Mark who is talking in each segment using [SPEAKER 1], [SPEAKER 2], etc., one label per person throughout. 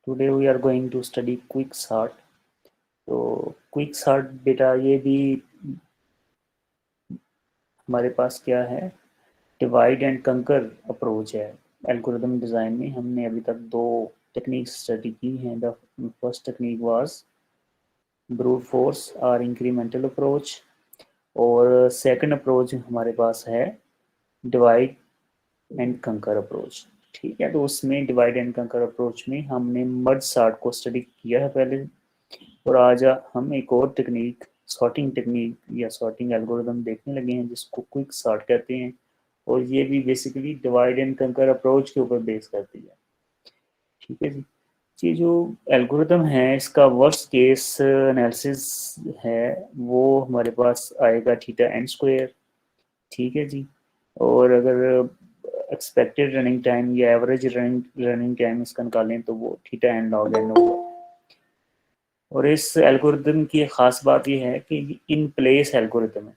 [SPEAKER 1] Today we are going to study quick sort. तो quick sort बेटा ये भी हमारे पास क्या है, डिवाइड एंड कंकर अप्रोच है। एल्गोरिदम डिज़ाइन में हमने अभी तक दो टेक्निक स्टडी की हैं। The first technique was brute force और इंक्रीमेंटल अप्रोच, और सेकंड अप्रोच हमारे पास है डिवाइड एंड कंकर अप्रोच। ठीक है, तो उसमें डिवाइड एंड कंकर अप्रोच में हमने मर्ज सॉर्ट को स्टडी किया है पहले, और आज हम एक और टेक्निक सॉर्टिंग टेक्निक या सॉर्टिंग एल्गोरिदम देखने लगे हैं जिसको क्विक सॉर्ट कहते हैं, और ये भी basically divide and conquer approach के ऊपर बेस करती है। ठीक है जी। ये जो एल्गोरिदम है इसका वर्स्ट केस एनालिसिस है, वो हमारे पास आएगा थीटा एन स्क्वायर। ठीक है जी। और अगर एक्सपेक्टेड रनिंग टाइम या एवरेज रनिंग टाइम इसका निकालें तो वो थीटा एन लॉग एन होगा। और इस एल्गोरिदम की ख़ास बात यह है कि इन प्लेस एल्गोरिदम है।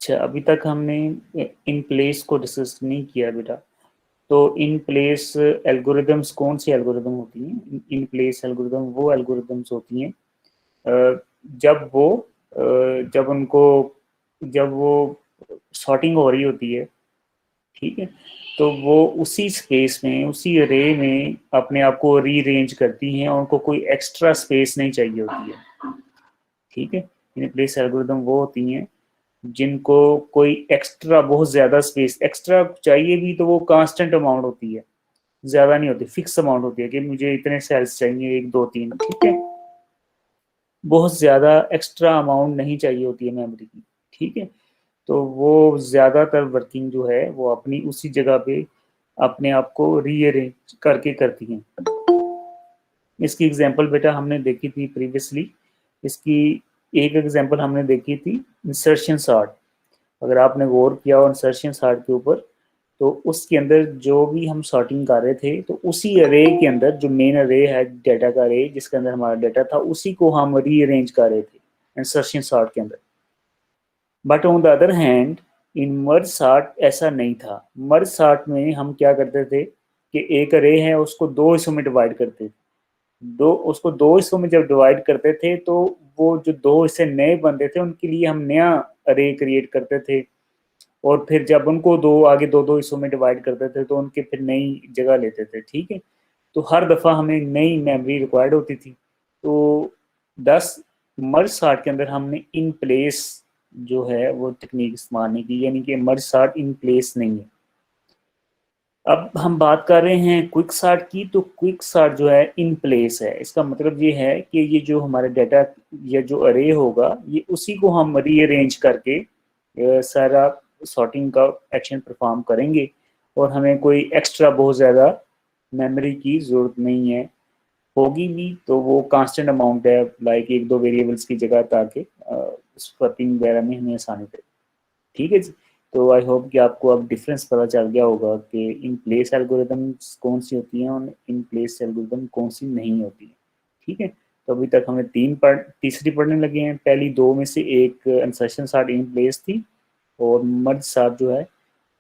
[SPEAKER 1] अच्छा, अभी तक हमने इन प्लेस को डिस्कस नहीं किया बेटा। तो इन प्लेस एल्गोरिदम्स कौन सी एल्गोरिदम होती हैं? इन प्लेस एल्गोरिदम वो एल्गोरिदम्स होती हैं जब वो जब उनको जब वो सॉर्टिंग हो रही होती है। ठीक है, तो वो उसी स्पेस में उसी रे में अपने आप को रीअरेंज करती हैं और उनको कोई एक्स्ट्रा स्पेस नहीं चाहिए होती है। ठीक है, इन प्लेस एल्गोरिदम वो होती हैं जिनको कोई एक्स्ट्रा बहुत ज़्यादा स्पेस एक्स्ट्रा चाहिए भी, तो वो कांस्टेंट अमाउंट होती है, ज़्यादा नहीं होती, फिक्स अमाउंट होती है कि मुझे इतने सेल्स चाहिए, एक दो तीन। ठीक है, बहुत ज़्यादा एक्स्ट्रा अमाउंट नहीं चाहिए होती है मेमोरी की। ठीक है, तो वो ज़्यादातर वर्किंग जो है वो अपनी उसी जगह पे अपने आप को रीअरेंज करके करती हैं। इसकी एग्जांपल बेटा हमने देखी थी प्रीवियसली। इसकी एक एग्जांपल हमने देखी थी इंसर्शन सॉर्ट। अगर आपने गौर किया हो इंसर्शन सॉर्ट के ऊपर, तो उसके अंदर जो भी हम सॉर्टिंग कर रहे थे तो उसी अरे के अंदर जो मेन अरे है डाटा का अरे जिसके अंदर हमारा डाटा था उसी को हम रीअरेंज कर रहे थे इंसर्शन सॉर्ट के अंदर। But on the other hand in merge sort ऐसा नहीं था। मर्ज सॉर्ट में हम क्या करते थे कि एक अरे है उसको दो हिस्सों में डिवाइड करते थे। दो हिस्सों में जब डिवाइड करते थे तो वो जो दो हिस्से नए बनते थे उनके लिए हम नया अरे क्रिएट करते थे, और फिर जब उनको दो आगे दो दो हिस्सों में डिवाइड करते थे तो उनके फिर नई जगह लेते थे। ठीक है, तो हर दफ़ा हमें नई मेमोरी रिक्वायर्ड होती थी। तो 10 मर्ज सॉर्ट के अंदर हमने इन प्लेस जो है वो टेक्निक इस्तेमाल नहीं की, यानी कि मर्ज सॉर्ट इन प्लेस नहीं है। अब हम बात कर रहे हैं क्विक सॉर्ट की, तो क्विक सॉर्ट जो है इन प्लेस है। इसका मतलब ये है कि ये जो हमारे डाटा या जो अरे होगा ये उसी को हम रीअरेंज करके सारा सॉर्टिंग का एक्शन परफॉर्म करेंगे, और हमें कोई एक्स्ट्रा बहुत ज़्यादा मेमोरी की ज़रूरत नहीं है। होगी भी तो वो कांस्टेंट अमाउंट है, लाइक एक दो वेरिएबल्स की जगह, ताकि सॉर्टिंग वगैरह में हमें आसानी रहे। ठीक है जी। तो आई होप कि आपको अब डिफरेंस पता चल गया होगा कि इन प्लेस एल्गोरिदम्स कौन सी होती हैं और इन प्लेस एल्गोरिदम कौन सी नहीं होती है। ठीक है, तो अभी तक हमें तीसरी पढ़ने लगे हैं। पहली दो में से एक इंसर्शन सॉर्ट इन प्लेस थी, और मर्ज सॉर्ट जो है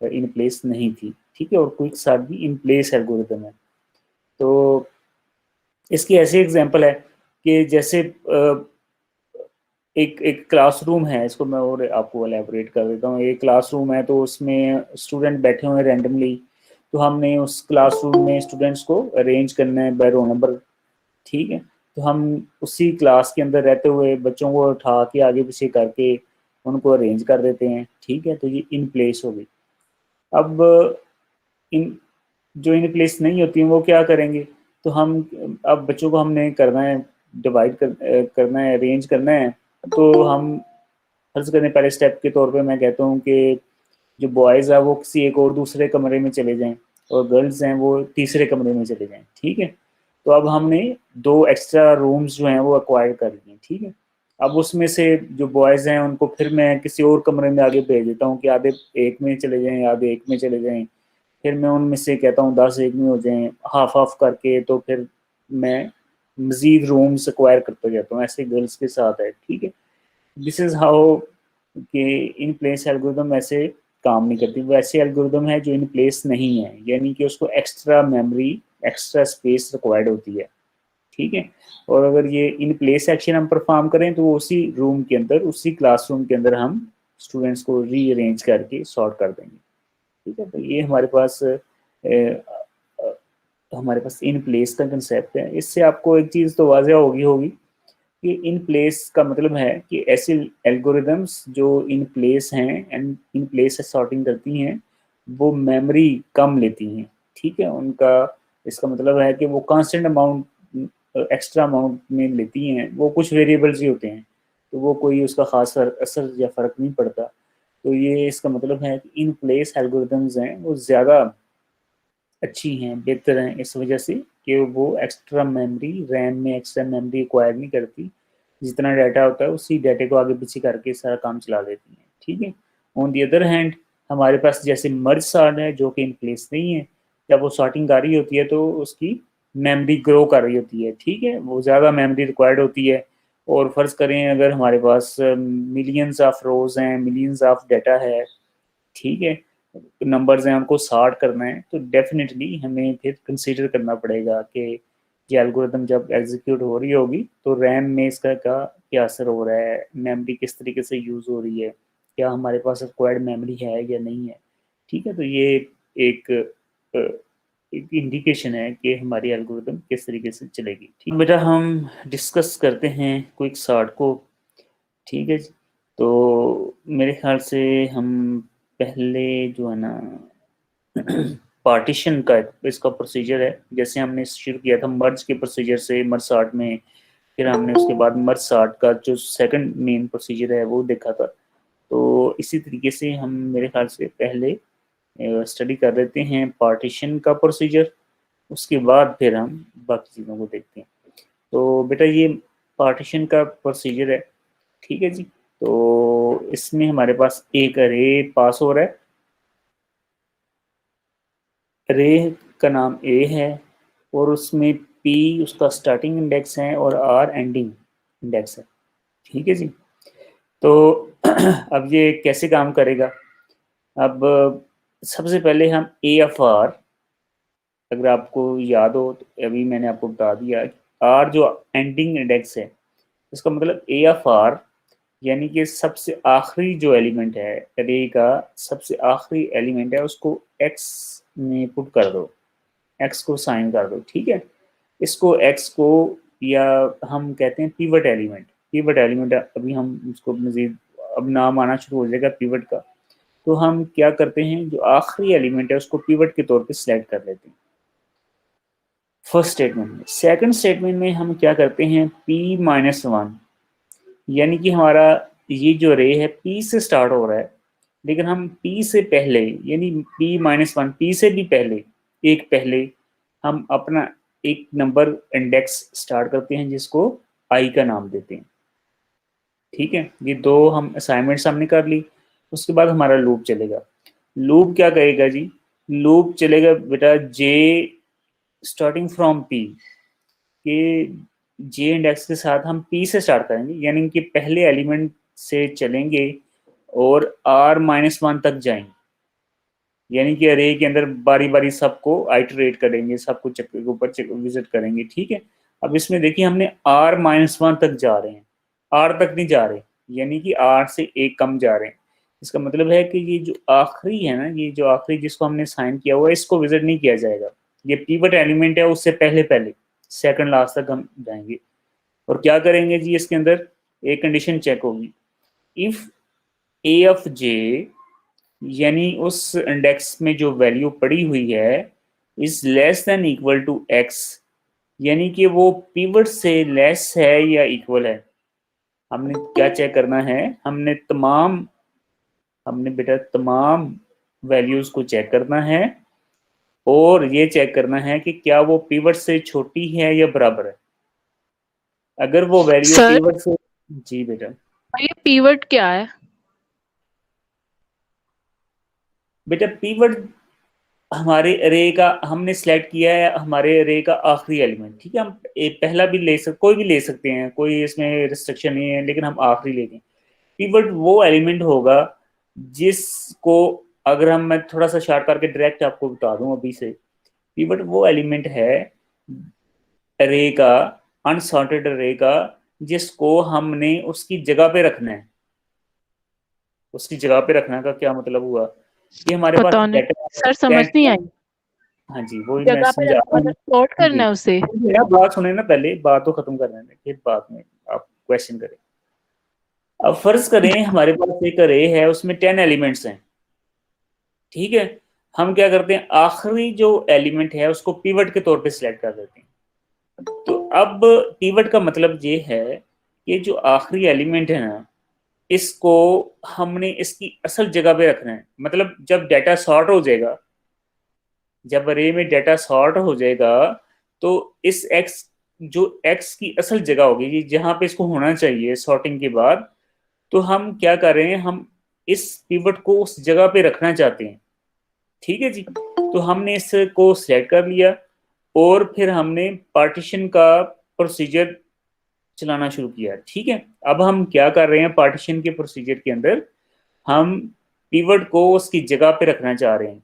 [SPEAKER 1] इन प्लेस नहीं थी। ठीक है, और क्विक सॉर्ट भी इन प्लेस एल्गोरिदम है। तो इसकी ऐसी एग्जांपल है कि जैसे एक एक क्लासरूम है, इसको मैं और आपको एलेबोरेट कर देता हूँ। एक क्लासरूम है तो उसमें स्टूडेंट बैठे हुए हैं रैंडमली, तो हमने उस क्लासरूम में स्टूडेंट्स को अरेंज करना है बाय रोल नंबर। ठीक है, तो हम उसी क्लास के अंदर रहते हुए बच्चों को उठा के आगे पीछे करके उनको अरेंज कर देते हैं। ठीक है, तो ये इन प्लेस हो गई। अब इन जो इन प्लेस नहीं होती हैं वो क्या करेंगे, तो हम अब बच्चों को हमने करना है करना है, अरेंज करना है। तो हम फर्ज करें पहले स्टेप के तौर पे मैं कहता हूँ कि जो बॉयज़ है वो किसी एक और दूसरे कमरे में चले जाएं, और गर्ल्स हैं वो तीसरे कमरे में चले जाएं। ठीक है, तो अब हमने दो एक्स्ट्रा रूम्स जो हैं वो एक्वायर कर लिए। ठीक है, अब उसमें से जो बॉयज़ हैं उनको फिर मैं किसी और कमरे में आगे भेज देता हूँ कि आधे एक में चले जाएं, आधे एक में चले जाएं। फिर मैं उनमें से कहता हूँ 10 एक में हो जाएं, हाफ हाफ करके। तो फिर मैं मज़ीद रूम्स एक्वायर करता जाता हूँ, ऐसे गर्ल्स के साथ है। ठीक है, दिस इज़ हाउ कि इन प्लेस एल्गोरिदम ऐसे काम नहीं करती। वैसे एल्गोरिदम है जो इन प्लेस नहीं है, यानी कि उसको extra memory extra space required होती है, ठीक है। और अगर ये इन प्लेस एक्शन हम परफॉर्म करें तो उसी रूम के अंदर, उसी क्लासरूम के अंदर हम स्टूडेंट्स को रीअरेंज करके सॉर्ट कर देंगे, ठीक है। तो ये हमारे पास इन प्लेस का कंसेप्ट है। इससे आपको एक चीज़ तो वाजह होगी कि इन प्लेस का मतलब है कि ऐसे एल्गोरिदम्स जो इन प्लेस हैं एंड इन प्लेस से सॉर्टिंग करती हैं वो मेमोरी कम लेती हैं, ठीक है। उनका इसका मतलब है कि वो कांस्टेंट अमाउंट, एक्स्ट्रा अमाउंट में लेती हैं, वो कुछ वेरिएबल्स ही होते हैं, तो वो कोई उसका खास असर या फ़र्क नहीं पड़ता। तो ये इसका मतलब है कि इन प्लेस एल्गोरिदम्स हैं वो ज़्यादा अच्छी हैं, बेहतर हैं, इस वजह से कि वो एक्स्ट्रा मेमोरी, रैम में एक्स्ट्रा मेमोरी एक्वायर नहीं करती, जितना डाटा होता है उसी डाटे को आगे पीछे करके सारा काम चला देती हैं, ठीक है। ऑन दी अदर हैंड हमारे पास जैसे मर्ज सॉर्ट है जो कि इन प्लेस नहीं है, जब वो सॉर्टिंग कर रही होती है तो उसकी मेमोरी ग्रो कर रही होती है, ठीक है, वो ज़्यादा मेमोरी रिक्वायर्ड होती है। और फर्ज करें अगर हमारे पास मिलियंस ऑफ रोज हैं, मिलियंस ऑफ डाटा है, ठीक है, नंबर्स हैं, हमको सॉर्ट करना है, तो डेफिनेटली हमें फिर कंसीडर करना पड़ेगा कि ये एल्गोरिदम जब एग्जीक्यूट हो रही होगी तो रैम में इसका क्या असर हो रहा है, मेमोरी किस तरीके से यूज़ हो रही है, क्या हमारे पास रिक्वायर्ड मेमोरी है या नहीं है, ठीक है। तो ये एक एक इंडिकेशन है कि हमारी एल्गोरिदम किस तरीके से चलेगी, ठीक है। बेटा हम डिस्कस करते हैं क्विक सॉर्ट को, ठीक है जी। तो मेरे ख्याल से हम पहले जो है ना पार्टीशन का इसका प्रोसीजर है, जैसे हमने शुरू किया था मर्ज के प्रोसीजर से, मर्ज सॉर्ट में, फिर हमने उसके बाद मर्ज सॉर्ट का जो सेकंड मेन प्रोसीजर है वो देखा था। तो इसी तरीके से हम मेरे ख्याल से पहले स्टडी कर लेते हैं पार्टीशन का प्रोसीजर, उसके बाद फिर हम बाकी चीज़ों को देखते हैं। तो बेटा ये पार्टीशन का प्रोसीजर है, ठीक है जी। तो इसमें हमारे पास एक अरे पास हो रहा है, अरे का नाम ए है और उसमें पी उसका स्टार्टिंग इंडेक्स है और आर एंडिंग इंडेक्स है, ठीक है जी। तो अब ये कैसे काम करेगा, अब सबसे पहले हम ए एफ आर, अगर आपको याद हो तो अभी मैंने आपको बता दिया, आर जो एंडिंग इंडेक्स है इसका मतलब ए एफ आर यानी कि सबसे आखिरी जो एलिमेंट है अरे का, सबसे आखिरी एलिमेंट है उसको एक्स में पुट कर दो, एक्स को साइन कर दो, ठीक है। इसको एक्स को, या हम कहते हैं पिवट एलिमेंट, पिवट एलिमेंट अभी हम उसको मजीद अब नाम आना शुरू हो जाएगा पिवट का। तो हम क्या करते हैं, जो आखिरी एलिमेंट है उसको पिवट के तौर पे सिलेक्ट कर लेते हैं फर्स्ट स्टेटमेंट में। सेकंड स्टेटमेंट में हम क्या करते हैं, p-1, यानी कि हमारा ये जो रे है p से स्टार्ट हो रहा है, लेकिन हम p से पहले यानी p-1, p से भी पहले, एक पहले हम अपना एक नंबर इंडेक्स स्टार्ट करते हैं जिसको i का नाम देते हैं, ठीक है। ये दो हम असाइनमेंट्स हमने कर ली। उसके बाद हमारा लूप चलेगा, लूप क्या कहेगा जी, लूप चलेगा बेटा जे स्टार्टिंग फ्रॉम पी, के जे इंडेक्स के साथ हम पी से स्टार्ट करेंगे, यानी कि पहले एलिमेंट से चलेंगे और r-1 तक जाएंगे, यानी कि अरे के अंदर बारी बारी सबको आइटरेट करेंगे, सबको चक्कर के ऊपर विजिट करेंगे, ठीक है। अब इसमें देखिए हमने r-1 तक जा रहे हैं, r तक नहीं जा रहे, यानी कि r से एक कम जा रहे हैं। इसका मतलब है कि ये जो आखिरी है ना, ये जो आखिरी जिसको हमने साइन किया हुआ है इसको विजिट नहीं किया जाएगा, ये पिवट एलिमेंट है, उससे पहले पहले सेकंड लास्ट तक हम जाएंगे। और क्या करेंगे जी, इसके अंदर एक कंडीशन चेक होगी, इफ ए ऑफ जे, यानी उस इंडेक्स में जो वैल्यू पड़ी हुई है is less then equal to x, यानी कि वो पिवट से लेस है या इक्वल है। हमने क्या चेक करना है, हमने बेटा तमाम वैल्यूज को चेक करना है और ये चेक करना है कि क्या वो पिवट से छोटी है या बराबर है। अगर वो वैल्यू
[SPEAKER 2] सर
[SPEAKER 1] पिवट से, जी बेटा,
[SPEAKER 2] ये पीवट क्या है?
[SPEAKER 1] बेटा पिवट हमारे अरे का हमने सिलेक्ट किया है, हमारे अरे का आखिरी एलिमेंट, ठीक है। हम पहला भी ले सकते, कोई भी ले सकते हैं, कोई इसमें रिस्ट्रिक्शन नहीं है, लेकिन हम आखिरी लेंगे। पिवट वो एलिमेंट होगा जिसको, अगर हम, मैं थोड़ा सा शार्ट करके डायरेक्ट आपको बता दूं अभी से, पिवट वो एलिमेंट है अरे का, अनसॉर्टेड अरे का, जिसको हमने उसकी जगह पे रखना है। उसकी जगह पे रखना का क्या मतलब हुआ कि हमारे पास
[SPEAKER 2] पता नहीं
[SPEAKER 1] डाटा
[SPEAKER 2] सर, समझ नहीं आई।
[SPEAKER 1] हाँ जी वही मैं
[SPEAKER 2] जगह पे
[SPEAKER 1] समझा
[SPEAKER 2] रखना
[SPEAKER 1] रहा हूँ।
[SPEAKER 2] मतलब सॉर्ट
[SPEAKER 1] हाँ
[SPEAKER 2] करना
[SPEAKER 1] जी,
[SPEAKER 2] है उसे।
[SPEAKER 1] मेरा बात सुने ना, पहले बात तो खत्म कर लेने फिर बाद में आप क्वेश्चन करें। अब फर्ज करें हमारे पास एक अरे है, उसमें 10 एलिमेंट्स हैं, ठीक है। हम क्या करते हैं, आखिरी जो एलिमेंट है उसको पिवट के तौर पे सिलेक्ट कर देते हैं। तो अब पिवट का मतलब ये है कि जो आखिरी एलिमेंट है ना, इसको हमने इसकी असल जगह पे रखना है। मतलब जब डाटा सॉर्ट हो जाएगा, जब अरे में डाटा सॉर्ट हो जाएगा, तो इस एक्स, जो एक्स की असल जगह होगी जहां पे इसको होना चाहिए सॉर्टिंग के बाद, तो हम क्या कर रहे हैं, हम इस पिवट को उस जगह पे रखना चाहते हैं। ठीक है जी, तो हमने इसको सेलेक्ट कर लिया और फिर हमने पार्टीशन का प्रोसीजर चलाना शुरू किया। ठीक है, अब हम क्या कर रहे हैं, पार्टीशन के प्रोसीजर के अंदर हम पिवट को उसकी जगह पे रखना चाह रहे हैं।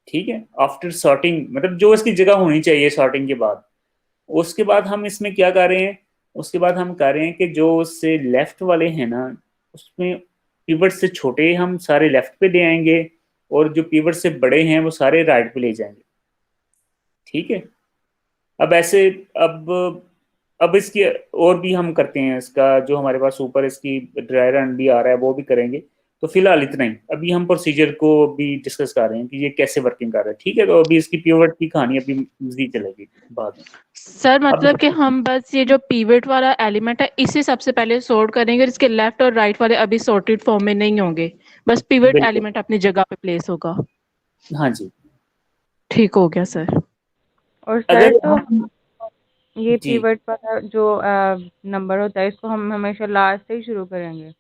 [SPEAKER 1] ठीक है, आफ्टर सॉर्टिंग, मतलब जो इसकी जगह होनी चाहिए सॉर्टिंग के बाद। उसके बाद हम इसमें क्या कर रहे हैं, उसके बाद हम कर रहे हैं कि जो उससे लेफ्ट वाले हैं ना, उसमें पिवट से छोटे हम सारे लेफ्ट पे ले आएंगे और जो पिवट से बड़े हैं वो सारे राइट पे ले जाएंगे। ठीक है, अब ऐसे, अब अब इसकी और भी हम करते हैं, इसका जो हमारे पास ऊपर इसकी ड्राई रन भी आ रहा है वो भी करेंगे। तो फिलहाल इतना ही, अभी हम प्रोसीजर को भी डिस्कस कर रहे हैं कि ये कैसे वर्किंग कर रहा है। ठीक है, तो अभी इसकी पिवट की कहानी अभी मजीद चलेगी बाद में।
[SPEAKER 2] सर
[SPEAKER 1] अब
[SPEAKER 2] मतलब कि हम बस ये जो पिवट वाला एलिमेंट है इसे सबसे पहले सॉर्ट करेंगे और इसके लेफ्ट और राइट वाले अभी सॉर्टेड फॉर्म में नहीं होंगे, बस पिवट
[SPEAKER 1] बिल्कुल,
[SPEAKER 2] एलिमेंट अपनी जगह पे प्लेस होगा।
[SPEAKER 1] हाँ जी।
[SPEAKER 2] ठीक हो गया सर।
[SPEAKER 3] और सर
[SPEAKER 1] अगर
[SPEAKER 3] तो
[SPEAKER 1] हम,
[SPEAKER 3] ये
[SPEAKER 1] जी
[SPEAKER 3] पीवट वाला जो नंबर होता है इसको हम हमेशा लास्ट से ही शुरू करेंगे।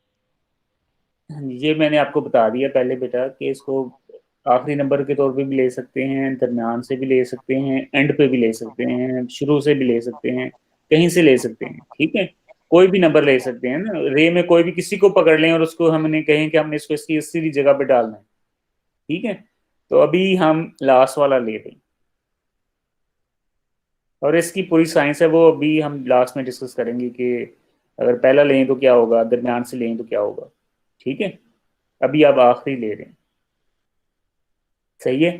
[SPEAKER 1] ये मैंने आपको बता दिया पहले बेटा कि इसको आखिरी नंबर के तौर पे भी ले सकते हैं, दरमियान से भी ले सकते हैं, एंड पे भी ले सकते हैं, शुरू से भी ले सकते हैं, कहीं से ले सकते हैं। ठीक है, कोई भी नंबर ले सकते हैं ना, रे में कोई भी किसी को पकड़ लें और उसको हमने कहें कि हमने इसको इसकी इसी जगह पे डालना है। ठीक है, तो अभी हम लास्ट वाला ले रहे हैं और इसकी पूरी साइंस है वो अभी हम लास्ट में डिस्कस करेंगे कि अगर पहला लें तो क्या होगा, दरमियान से लें तो क्या होगा। ठीक है, अभी आप आखिरी ले रहे हैं, सही है।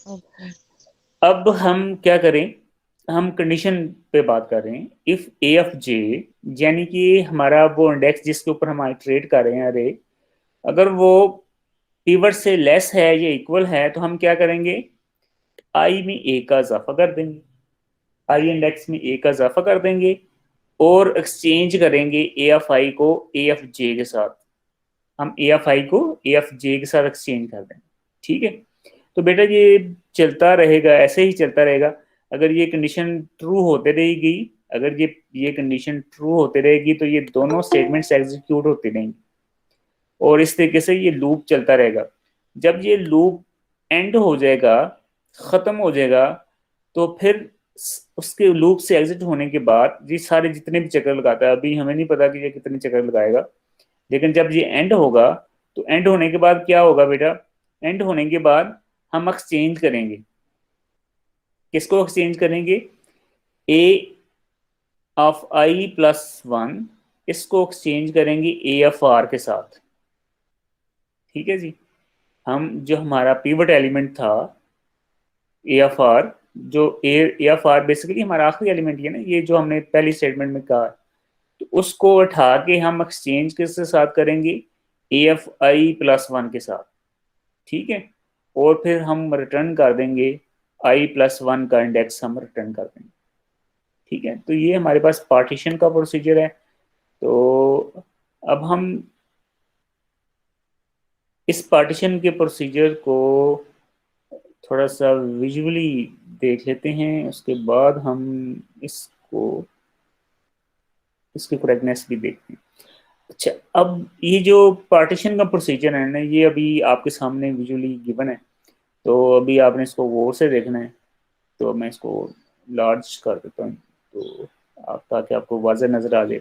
[SPEAKER 3] ओके।
[SPEAKER 1] अब हम क्या करें, हम कंडीशन पे बात कर रहे हैं। इफ ए ऑफ जे, यानी कि हमारा वो इंडेक्स जिसके ऊपर हम ट्रेड कर रहे हैं अरे, अगर वो पिवट से लेस है या इक्वल है तो हम क्या करेंगे, आई में ए का इजाफा कर देंगे, आई इंडेक्स में ए का इजाफा कर देंगे और एक्सचेंज करेंगे ए ऑफ आई को ए ऑफ जे के साथ। हम ए ऑफ आई को ए ऑफ जे के साथ एक्सचेंज कर देंगे। ठीक है, तो बेटा ये चलता रहेगा, ऐसे ही चलता रहेगा। अगर ये कंडीशन ट्रू होते रहेगी, अगर ये कंडीशन ट्रू होते रहेगी तो ये दोनों स्टेटमेंट्स एग्जीक्यूट होते रहेंगे और इस तरीके से ये लूप चलता रहेगा। जब ये लूप एंड हो जाएगा, खत्म हो जाएगा, तो फिर उसके लूप से एग्जिट होने के बाद ये सारे जितने भी चक्कर लगाता है, अभी हमें नहीं पता कि ये कितने चक्कर लगाएगा, लेकिन जब ये एंड होगा तो एंड होने के बाद क्या होगा बेटा, एंड होने के बाद हम एक्सचेंज करेंगे। किसको एक्सचेंज करेंगे, ए ऑफ आई प्लस वन, इसको एक्सचेंज करेंगे ए एफ आर के साथ। ठीक है जी, हम जो हमारा पिवट एलिमेंट था ए एफ आर, जो ए एफ आर बेसिकली हमारा आखिरी एलिमेंट है ना, ये जो हमने पहली स्टेटमेंट में कहा, तो उसको उठा के हम एक्सचेंज किसके साथ करेंगे, A F I plus one के साथ। ठीक है, और फिर हम रिटर्न कर देंगे आई प्लस वन का इंडेक्स हम रिटर्न कर देंगे। ठीक है, तो ये हमारे पास पार्टीशन का प्रोसीजर है। तो अब हम इस पार्टीशन के प्रोसीजर को थोड़ा सा विजुअली देख लेते हैं, उसके बाद हम इसको, इसकी करेक्टनेस भी देखते हैं। अच्छा, अब ये जो पार्टीशन का प्रोसीजर है ना, ये अभी आपके सामने विजुअली गिवन है, तो अभी आपने इसको गौर से देखना है। तो मैं इसको लार्ज कर देता हूँ तो आप, ताकि आपको वाज़ह नज़र आ जाए।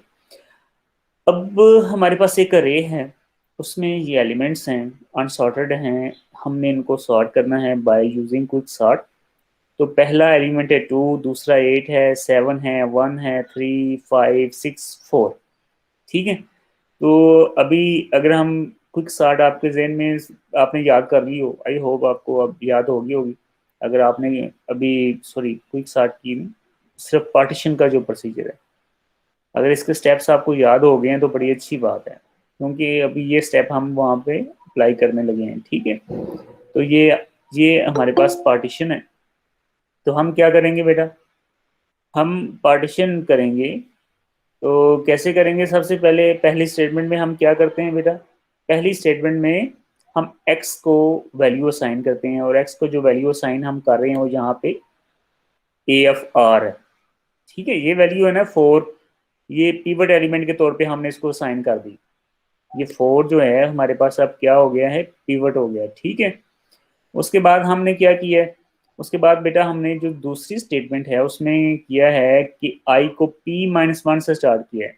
[SPEAKER 1] अब हमारे पास एक अरे है, उसमें ये एलिमेंट्स हैं, अनसॉर्टेड हैं, हमने इनको सॉर्ट करना है बाय यूजिंग क्विक सॉर्ट। तो पहला एलिमेंट है 2, दूसरा 8 है, 7 है, 1 है, 3, 5, 6, 4। ठीक है, तो अभी अगर हम क्विक स्टार्ट आपके जहन में आपने याद कर ली हो, आई होप आपको अब याद होगी। अगर आपने अभी क्विक स्टार्ट की नहीं, सिर्फ पार्टीशन का जो प्रोसीजर है, अगर इसके स्टेप्स आपको याद हो गए हैं तो बड़ी अच्छी बात है, क्योंकि अभी ये स्टेप हम वहाँ पे अप्लाई करने लगे हैं। ठीक है, तो ये हमारे पास पार्टीशन है। तो हम क्या करेंगे बेटा, हम पार्टीशन करेंगे। तो कैसे करेंगे, सबसे पहले पहली स्टेटमेंट में हम क्या करते हैं बेटा, पहली स्टेटमेंट में हम x को वैल्यू असाइन करते हैं, और x को जो वैल्यू असाइन हम कर रहे हैं वो यहाँ पे AFR है। ठीक है, ये वैल्यू है ना 4, ये पिवट एलिमेंट के तौर पे हमने इसको असाइन कर दी। ये 4 जो है हमारे पास अब क्या हो गया है, पिवट हो गया। ठीक है, उसके बाद हमने क्या किया है, उसके बाद बेटा हमने जो दूसरी स्टेटमेंट है उसमें किया है कि i को p-1 से स्टार्ट किया है।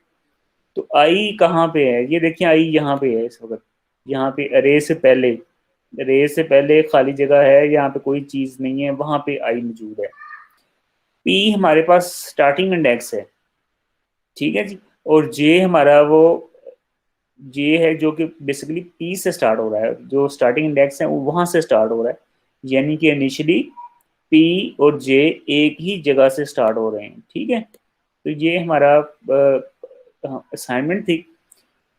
[SPEAKER 1] तो i कहाँ पे है, ये देखिए i यहाँ पे है इस वक्त, यहाँ पे अरे से पहले खाली जगह है, यहाँ पे कोई चीज़ नहीं है, वहाँ पे i मौजूद है। p हमारे पास स्टार्टिंग इंडेक्स है। ठीक है जी, और j हमारा वो j है जो कि बेसिकली p से स्टार्ट हो रहा है, जो स्टार्टिंग इंडेक्स है वो वहाँ से स्टार्ट हो रहा है, यानी कि इनिशियली p और j एक ही जगह से स्टार्ट हो रहे हैं। ठीक है, तो ये हमारा असाइनमेंट थी।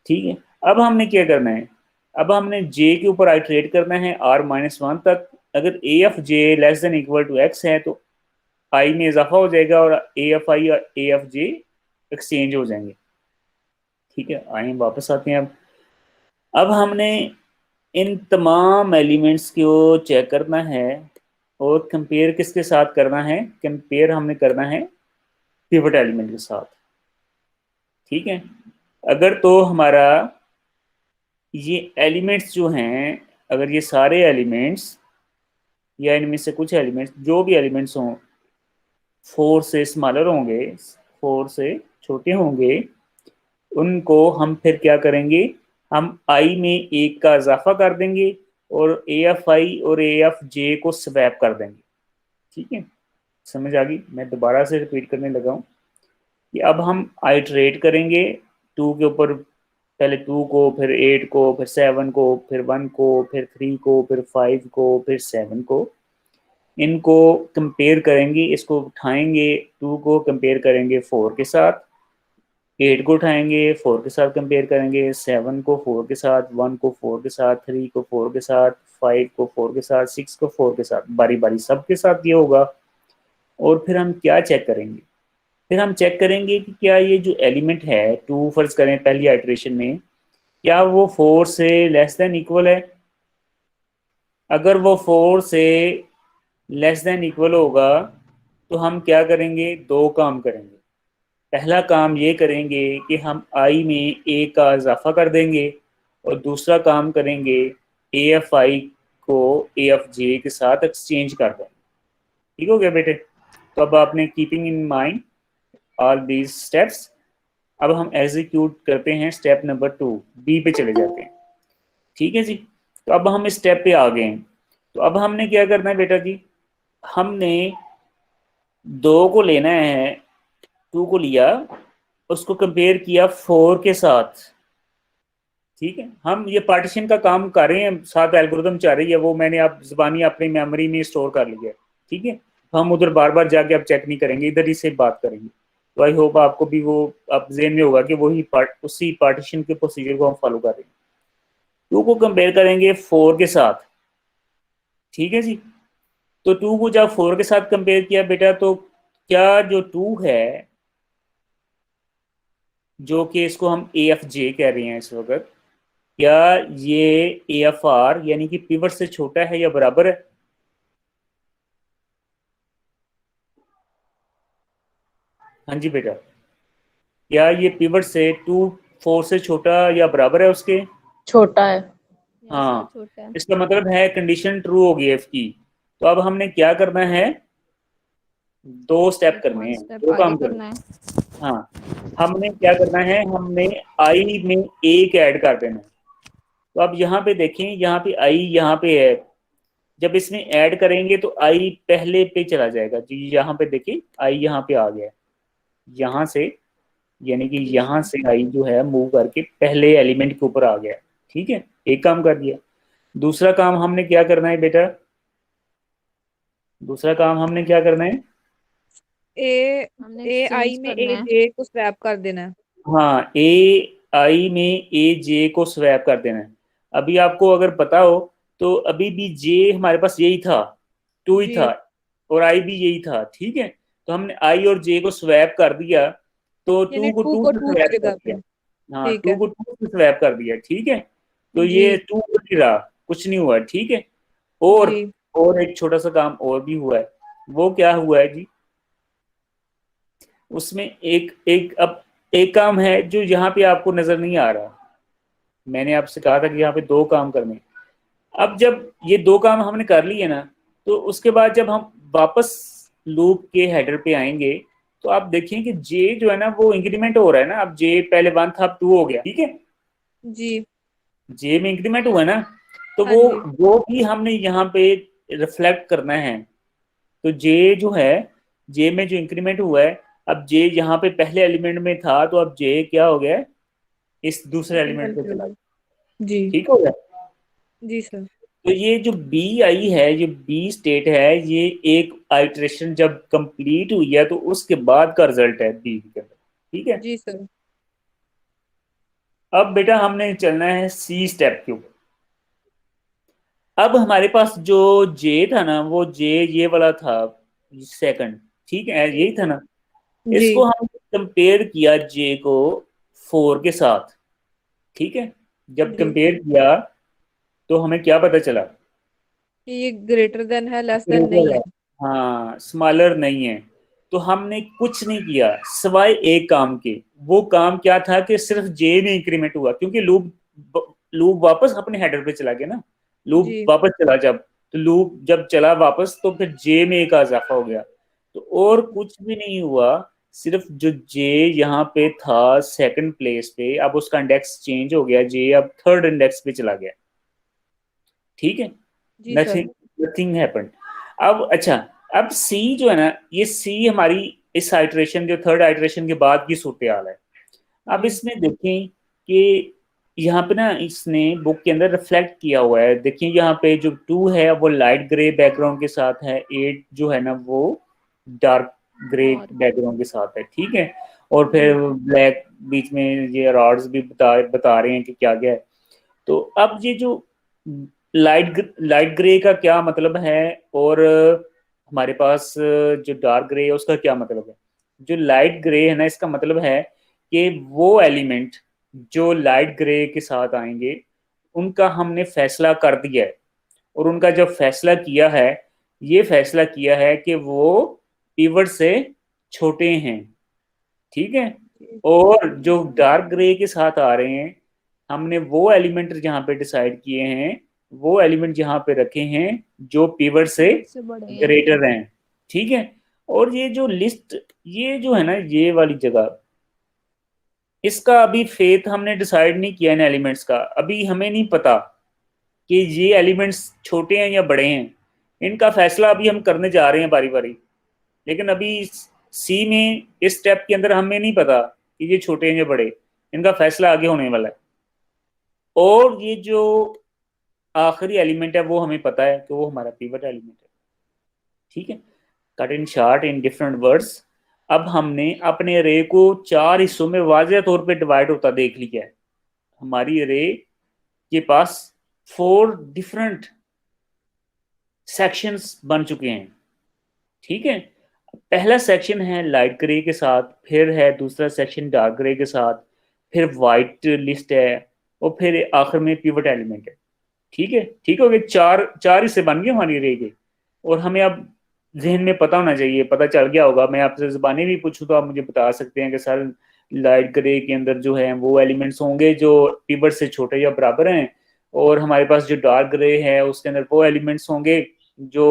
[SPEAKER 1] ठीक है, अब हमने क्या करना है, अब हमने j के ऊपर आइटरेट करना है r-1 तक। अगर AFJ less then equal to x है तो i में इजाफा हो जाएगा और AFI और AFJ एक्सचेंज हो जाएंगे। ठीक है, आइए वापस आते हैं। अब हमने इन तमाम एलिमेंट्स को चेक करना है, और कंपेयर किसके साथ करना है, कंपेयर हमने करना है पिवट एलिमेंट के साथ। ठीक है, अगर तो हमारा ये एलिमेंट्स जो हैं, अगर ये सारे एलिमेंट्स या इनमें से कुछ एलिमेंट्स, जो भी एलिमेंट्स हों 4 से स्मॉलर होंगे, 4 से छोटे होंगे, उनको हम फिर क्या करेंगे, हम i में एक का इजाफा कर देंगे और AFI और AFJ को स्वैप कर देंगे। ठीक है, समझ आ गई। मैं दोबारा से रिपीट करने लगा हूँ कि अब हम आइटरेट करेंगे 2 के ऊपर, पहले 2 को, फिर 8 को, फिर 7 को, फिर 1 को, फिर 3 को, फिर 5 को, फिर 7 को। इनको कंपेयर करेंगे, इसको उठाएंगे, 2 को कंपेयर करेंगे 4 के साथ, 8 को उठाएंगे 4 के साथ कंपेयर करेंगे, 7 को 4 के साथ, 1 को 4 के साथ, 3 को 4 के साथ, 5 को 4 के साथ, 6 को 4 के साथ, बारी बारी सबके साथ ये होगा। और फिर हम क्या चेक करेंगे, फिर हम चेक करेंगे कि क्या ये जो एलिमेंट है 2 फर्ज करें पहली आइटरेशन में, क्या वो 4 से लेस देन इक्वल है। अगर वो 4 से लेस देन इक्वल होगा तो हम क्या करेंगे, 2 काम करेंगे। पहला काम ये करेंगे कि हम i में a का इजाफा कर देंगे, और दूसरा काम करेंगे AFI को AFJ के साथ एक्सचेंज कर देंगे। ठीक हो गया बेटे, तो अब आपने keeping in mind all these steps, अब हम एग्जीक्यूट करते हैं स्टेप नंबर 2, बी पे चले जाते हैं। ठीक है जी, तो अब हम इस स्टेप पे आ गए हैं। तो अब हमने क्या करना है बेटा जी, हमने 2 को लेना है, 2 को लिया, उसको कंपेयर किया 4 के साथ। ठीक है, हम ये पार्टीशन का काम कर रहे हैं, साथ एल्गोरिथम चल रही है, वो मैंने आप जुबानी अपनी मेमोरी में स्टोर कर लिया है। ठीक है, हम उधर बार बार जाके अब चेक नहीं करेंगे, इधर ही से बात करेंगे। तो आई होप आपको भी वो अब जेहन में होगा कि उसी पार्टीशन के प्रोसीजर को हम फॉलो कर रहे हैं। 2 को कंपेयर करेंगे 4 के साथ। ठीक है जी, तो 2 को जब 4 के साथ कंपेयर किया बेटा, तो क्या जो 2 है, जो कि इसको हम AFJ कह रहे हैं इस वक्त, क्या ये AFR यानी कि पिवट से छोटा है या बराबर है। हाँ जी बेटा, क्या ये पिवट से 2 4 से छोटा या बराबर है उसके,
[SPEAKER 2] छोटा है।
[SPEAKER 1] हाँ,
[SPEAKER 4] छोटा है।
[SPEAKER 1] इसका मतलब है कंडीशन ट्रू होगी f की। तो अब हमने क्या करना है, 2 स्टेप करने हैं, 2 काम करना है। हाँ, हमने क्या करना है, हमने i में 1 ऐड कर देना है। तो अब यहाँ पे देखें, यहाँ पे i यहाँ पे है, जब इसमें ऐड करेंगे तो आई पहले पे चला जाएगा जी, यहाँ पे देखिए आई यहाँ पे आ गया, यहाँ से यानी कि यहाँ से आई जो है मूव करके पहले एलिमेंट के ऊपर आ गया। ठीक है, एक काम कर दिया। दूसरा काम हमने क्या करना है बेटा, दूसरा काम हमने क्या करना है,
[SPEAKER 4] ए
[SPEAKER 2] हमने
[SPEAKER 4] ए आई
[SPEAKER 2] चेंज
[SPEAKER 4] में
[SPEAKER 2] करना
[SPEAKER 4] ए
[SPEAKER 2] है।
[SPEAKER 4] जे को स्वैप कर देना है।
[SPEAKER 1] हाँ ए आई में ए जे को स्वैप कर देना है। अभी आपको अगर पता हो तो अभी भी जे हमारे पास यही था, टू ही
[SPEAKER 4] जी
[SPEAKER 1] था, और आई भी यही था। ठीक है, तो हमने आई और जे को स्वैप कर दिया, तो टू
[SPEAKER 4] यानी
[SPEAKER 1] को
[SPEAKER 4] टू
[SPEAKER 1] टू
[SPEAKER 4] को
[SPEAKER 1] से
[SPEAKER 4] टू की
[SPEAKER 1] स्वैप कर
[SPEAKER 4] जगह पे।
[SPEAKER 1] दिया। हाँ,
[SPEAKER 4] ठीक
[SPEAKER 1] टू
[SPEAKER 4] है
[SPEAKER 1] को टू से स्वैप कर दिया। ठीक है, तो
[SPEAKER 4] जी
[SPEAKER 1] ये टू नहीं रहा, कुछ नहीं हुआ। ठीक है, और
[SPEAKER 4] जी
[SPEAKER 1] और एक छोटा सा काम और भी हुआ है। वो क्या हुआ है जी, उसमें एक एक अब एक काम है जो यहाँ पे आपको नजर नहीं आ रहा। मैंने आपसे कहा था कि यहाँ पे दो काम करने। अब जब ये दो काम हमने कर लिए ना, तो उसके बाद जब हम वापस लूप के हेडर पे आएंगे तो आप देखें कि जे जो है ना वो इंक्रीमेंट हो रहा है ना। अब जे पहले 1 था, अब 2 हो गया। ठीक है,
[SPEAKER 4] जी
[SPEAKER 1] जे में इंक्रीमेंट हुआ ना, तो
[SPEAKER 4] हाँ जी
[SPEAKER 1] वो भी हमने यहाँ पे रिफ्लेक्ट करना है। तो जे जो है, जे में जो इंक्रीमेंट हुआ है, अब जे यहाँ पे पहले एलिमेंट में था, तो अब जे क्या हो गया, इस दूसरे
[SPEAKER 4] सेकंड
[SPEAKER 1] एलिमेंट
[SPEAKER 4] वाले
[SPEAKER 1] पे
[SPEAKER 4] पे
[SPEAKER 1] चला
[SPEAKER 4] होगा।
[SPEAKER 1] गया।
[SPEAKER 4] जी
[SPEAKER 1] ठीक हो गया।
[SPEAKER 4] जी सर
[SPEAKER 1] तो ये जो बी आई है, ये बी स्टेट है, ये एक आइट्रेशन जब कंप्लीट हुई है तो उसके बाद का रिजल्ट है बी के अंदर। ठीक है,
[SPEAKER 4] जी सर
[SPEAKER 1] अब बेटा हमने चलना है सी स्टेप के ऊपर। अब हमारे पास जो जे था ना, वो जे ये वाला था सेकंड। ठीक है, यही था ना।
[SPEAKER 4] जी
[SPEAKER 1] इसको हम कंपेयर किया जे को 4 के साथ। ठीक है, जब
[SPEAKER 4] जी
[SPEAKER 1] कंपेयर किया तो हमें क्या पता चला,
[SPEAKER 4] ये ग्रेटर देन है लेस देन
[SPEAKER 1] ग्रेटर
[SPEAKER 4] नहीं
[SPEAKER 1] है,
[SPEAKER 4] है।
[SPEAKER 1] हाँ स्मॉलर नहीं है। तो हमने कुछ नहीं किया सिवाय एक काम के। वो काम क्या था कि सिर्फ जे में इंक्रीमेंट हुआ, क्योंकि लूप लूप वापस अपने हेडर पे चला गया ना। लूप
[SPEAKER 4] जी
[SPEAKER 1] वापस चला जब, तो लूप जब चला वापस तो फिर जे में एक इजाफा हो गया। तो और कुछ भी नहीं हुआ, सिर्फ जो जे यहाँ पे था सेकंड प्लेस पे, अब उसका इंडेक्स चेंज हो गया, जे अब थर्ड इंडेक्स पे चला गया। ठीक है,
[SPEAKER 4] जी सर
[SPEAKER 1] नथिंग नथिंग हैपेंड। अब अच्छा, अब सी जो है ना, ये सी हमारी इस आइट्रेशन जो थर्ड आइट्रेशन के बाद की सूरत हाल है। अब
[SPEAKER 4] जी
[SPEAKER 1] इसमें देखें कि यहाँ पे ना इसने बुक के अंदर रिफ्लेक्ट किया हुआ है। देखिए यहाँ पे जो 2 है वो लाइट ग्रे बैकग्राउंड के साथ है, 8 जो है ना वो डार्क ग्रे
[SPEAKER 2] और
[SPEAKER 1] बैकग्राउंड के साथ है। ठीक है, और
[SPEAKER 4] जी
[SPEAKER 1] फिर ब्लैक बीच में ये रॉड्स भी बता रहे हैं कि क्या क्या है। तो अब ये जो लाइट ग्रे का क्या मतलब है, और हमारे पास जो डार्क ग्रे है उसका क्या मतलब है। जो लाइट ग्रे है ना, इसका मतलब है कि वो एलिमेंट जो लाइट ग्रे के साथ आएंगे उनका हमने फैसला कर दिया है। और उनका जब फैसला किया है, ये फैसला किया है कि वो पिवट से छोटे हैं। ठीक है, और जो डार्क ग्रे के साथ आ रहे हैं, हमने वो एलिमेंट जहाँ पे डिसाइड किए हैं, वो एलिमेंट जहाँ पे रखे हैं जो पिवट से
[SPEAKER 2] पिवट से बड़े हैं।
[SPEAKER 1] ग्रेटर हैं। ठीक है, और ये जो लिस्ट, ये जो है ना ये वाली जगह, इसका अभी फेथ हमने डिसाइड नहीं किया इन एलिमेंट्स का। अभी हमें नहीं पता कि ये एलिमेंट्स छोटे हैं या बड़े हैं। इनका फैसला अभी हम करने जा रहे हैं बारी बारी। लेकिन अभी सी में इस स्टेप के अंदर हमें नहीं पता कि ये छोटे हैं या बड़े। इनका फैसला आगे होने वाला है। और ये जो आखिरी एलिमेंट है वो हमें पता है कि वो हमारा पिवट एलिमेंट है। ठीक है, cut in short in different words, अब हमने अपने रे को 4 हिस्सों में वाज़ेह तौर पे डिवाइड होता देख लिया है। हमारी रे के पास 4 डिफरेंट सेक्शंस बन चुके हैं। ठीक है, पहला सेक्शन है लाइट ग्रे के साथ, फिर है दूसरा सेक्शन डार्क ग्रे के साथ, फिर वाइट लिस्ट है, और फिर आखिर में पिवट एलिमेंट है। ठीक है, ठीक हो गए, चार चार हिस्से बन गए हमारी रे के। और हमें अब जहन में पता होना चाहिए, पता चल गया होगा। मैं आपसे ज़बानी भी पूछूं तो आप मुझे बता सकते हैं कि सर लाइट ग्रे के अंदर जो है वो एलिमेंट्स होंगे जो पिवट से छोटे या बराबर हैं, और हमारे पास जो डार्क ग्रे है उसके अंदर वो एलिमेंट्स होंगे जो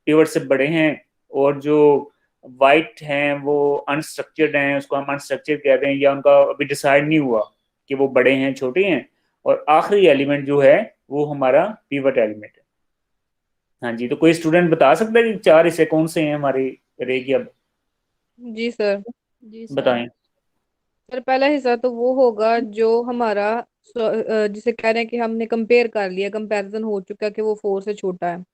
[SPEAKER 1] पिवट से बड़े हैं, और जो वाइट हैं वो अनस्ट्रक्चर्ड हैं, उसको हम अनस्ट्रक्चर्ड कहते हैं, या उनका अभी डिसाइड नहीं हुआ कि वो बड़े हैं छोटे हैं। और आखिरी एलिमेंट जो है वो हमारा पिवट एलिमेंट है। हाँ जी, तो कोई स्टूडेंट बता सकता है कि 4 हिस्से कौन से हैं हमारे रे की? अब
[SPEAKER 4] जी सर।
[SPEAKER 2] जी
[SPEAKER 1] बताएं।
[SPEAKER 4] सर पहला हिस्सा तो वो होगा जो हमारा जिसे कह रहे हैं कि हमने कंपेयर कर लिया, कंपैरिजन हो चुका कि वो 4 से छोटा है,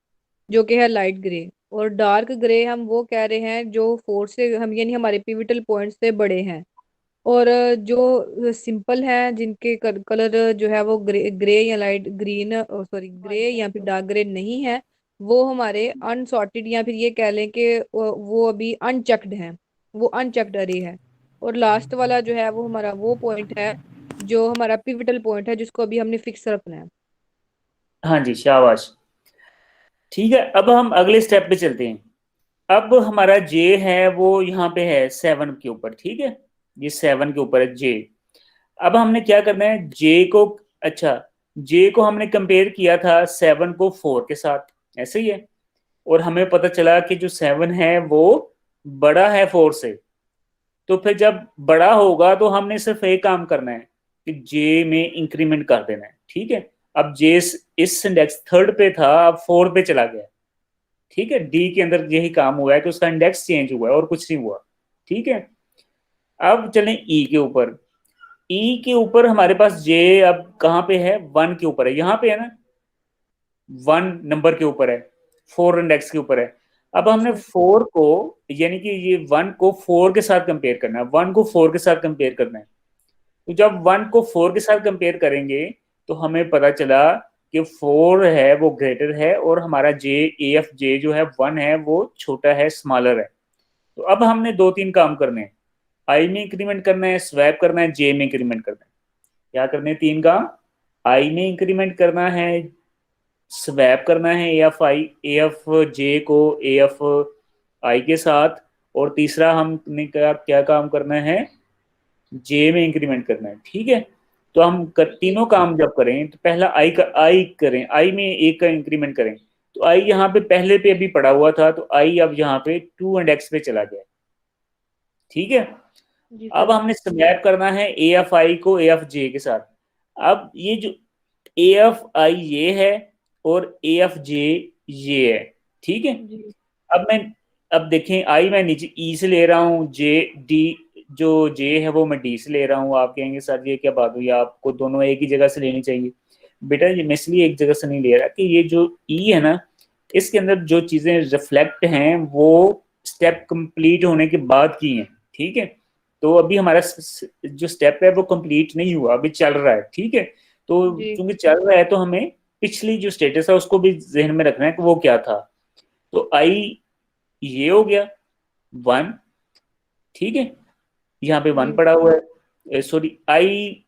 [SPEAKER 4] जो कि है लाइट ग्रे। और डार्क ग्रे हम वो कह रहे हैं जो 4 से हम यानी हमारे पिविटल पॉइंट से बड़े हैं। और जो सिंपल है जिनके कलर जो है वो ग्रे ग्रे या लाइट ग्रीन, सॉरी ग्रे या फिर डार्क ग्रे नहीं है, वो हमारे अनसॉर्टेड या फिर ये कह लें कि वो अभी अनचेक्ड हैं, वो अनचेक्ड अरे है। और लास्ट वाला जो है वो हमारा वो पॉइंट है जो हमारा पिवटल पॉइंट है, जिसको अभी हमने फिक्स रखना है।
[SPEAKER 1] हाँ जी, शाबाश। ठीक है, अब हम अगले स्टेप पे चलते हैं। अब हमारा जे है वो यहाँ पे है 7 के ऊपर, ठीक है, ये 7 के ऊपर है जे। अब हमने क्या करना है, जे को, अच्छा, जे को हमने कंपेयर किया था 7 को 4 के साथ, ऐसे ही है। और हमें पता चला कि जो 7 है वो बड़ा है 4 से। तो फिर जब बड़ा होगा तो हमने सिर्फ एक काम करना है कि जे में इंक्रीमेंट कर देना है, ठीक है। अब जे इस इंडेक्स 3rd पे था, अब 4 पे चला गया, ठीक है। डी के अंदर यही काम हुआ है कि उसका इंडेक्स चेंज हुआ है और कुछ नहीं हुआ, ठीक है। अब चलें ई के ऊपर। ई के ऊपर हमारे पास जे अब कहाँ पे है, 1 के ऊपर है, यहाँ पे है ना, 1 नंबर के ऊपर है, 4 इंडेक्स के ऊपर है। अब
[SPEAKER 4] जी
[SPEAKER 1] हमने
[SPEAKER 4] सर।
[SPEAKER 1] 4 को, यानी कि ये 1 को 4 के साथ कंपेयर करना है, 1 को 4 के साथ कंपेयर करना है। तो जब 1 को 4 के साथ कंपेयर करेंगे तो हमें पता चला कि 4 है वो ग्रेटर है और हमारा जे, ए एफ जे जो है 1 है वो छोटा है, स्मॉलर है। तो अब हमने 2-3 काम करने हैं, आई में इंक्रीमेंट करना है, स्वैप करना है, जे में इंक्रीमेंट करना है। क्या करने हैं 3 काम? आई में इंक्रीमेंट करना है, स्वैप करना है ए एफ जे को ए एफ आई के साथ, और तीसरा हमने क्या क्या काम करना है, जे में इंक्रीमेंट करना है, ठीक है। तो हम तीनों काम जब करें तो पहला आई करें, आई में एक का इंक्रीमेंट करें। तो आई यहाँ पे पहले पे अभी पड़ा हुआ था, तो आई अब यहाँ पे 2 इंडेक्स पे चला गया, ठीक है।
[SPEAKER 4] जी
[SPEAKER 1] अब
[SPEAKER 4] सर।
[SPEAKER 1] हमने स्वैप करना है ए एफ आई को ए एफ जे के साथ। अब ये जो ए एफ आई ये है और ए एफ जे ये है, ठीक है।
[SPEAKER 4] जी
[SPEAKER 1] अब देखें, आई मैं नीचे ई से ले रहा हूँ, जे डी, जो जे है वो मैं डी से ले रहा हूँ। आप कहेंगे सर ये क्या बात हुई, आपको दोनों एक ही जगह से लेनी चाहिए। बेटा ये मैं इसलिए एक जगह से नहीं ले रहा कि ये जो ई है ना, इसके अंदर जो चीजें रिफ्लेक्ट हैं वो स्टेप कंप्लीट होने के बाद की हैं, ठीक है। तो अभी हमारा जो स्टेप है वो कंप्लीट नहीं हुआ, अभी चल रहा है, ठीक है। तो
[SPEAKER 4] जी
[SPEAKER 1] चूंकि चल रहा है तो हमें पिछली जो स्टेटस है उसको भी जहन में रखना है कि वो क्या था। तो आई ये हो गया 1, ठीक है, यहाँ पे 1
[SPEAKER 4] जी
[SPEAKER 1] पड़ा हुआ है, सॉरी आई,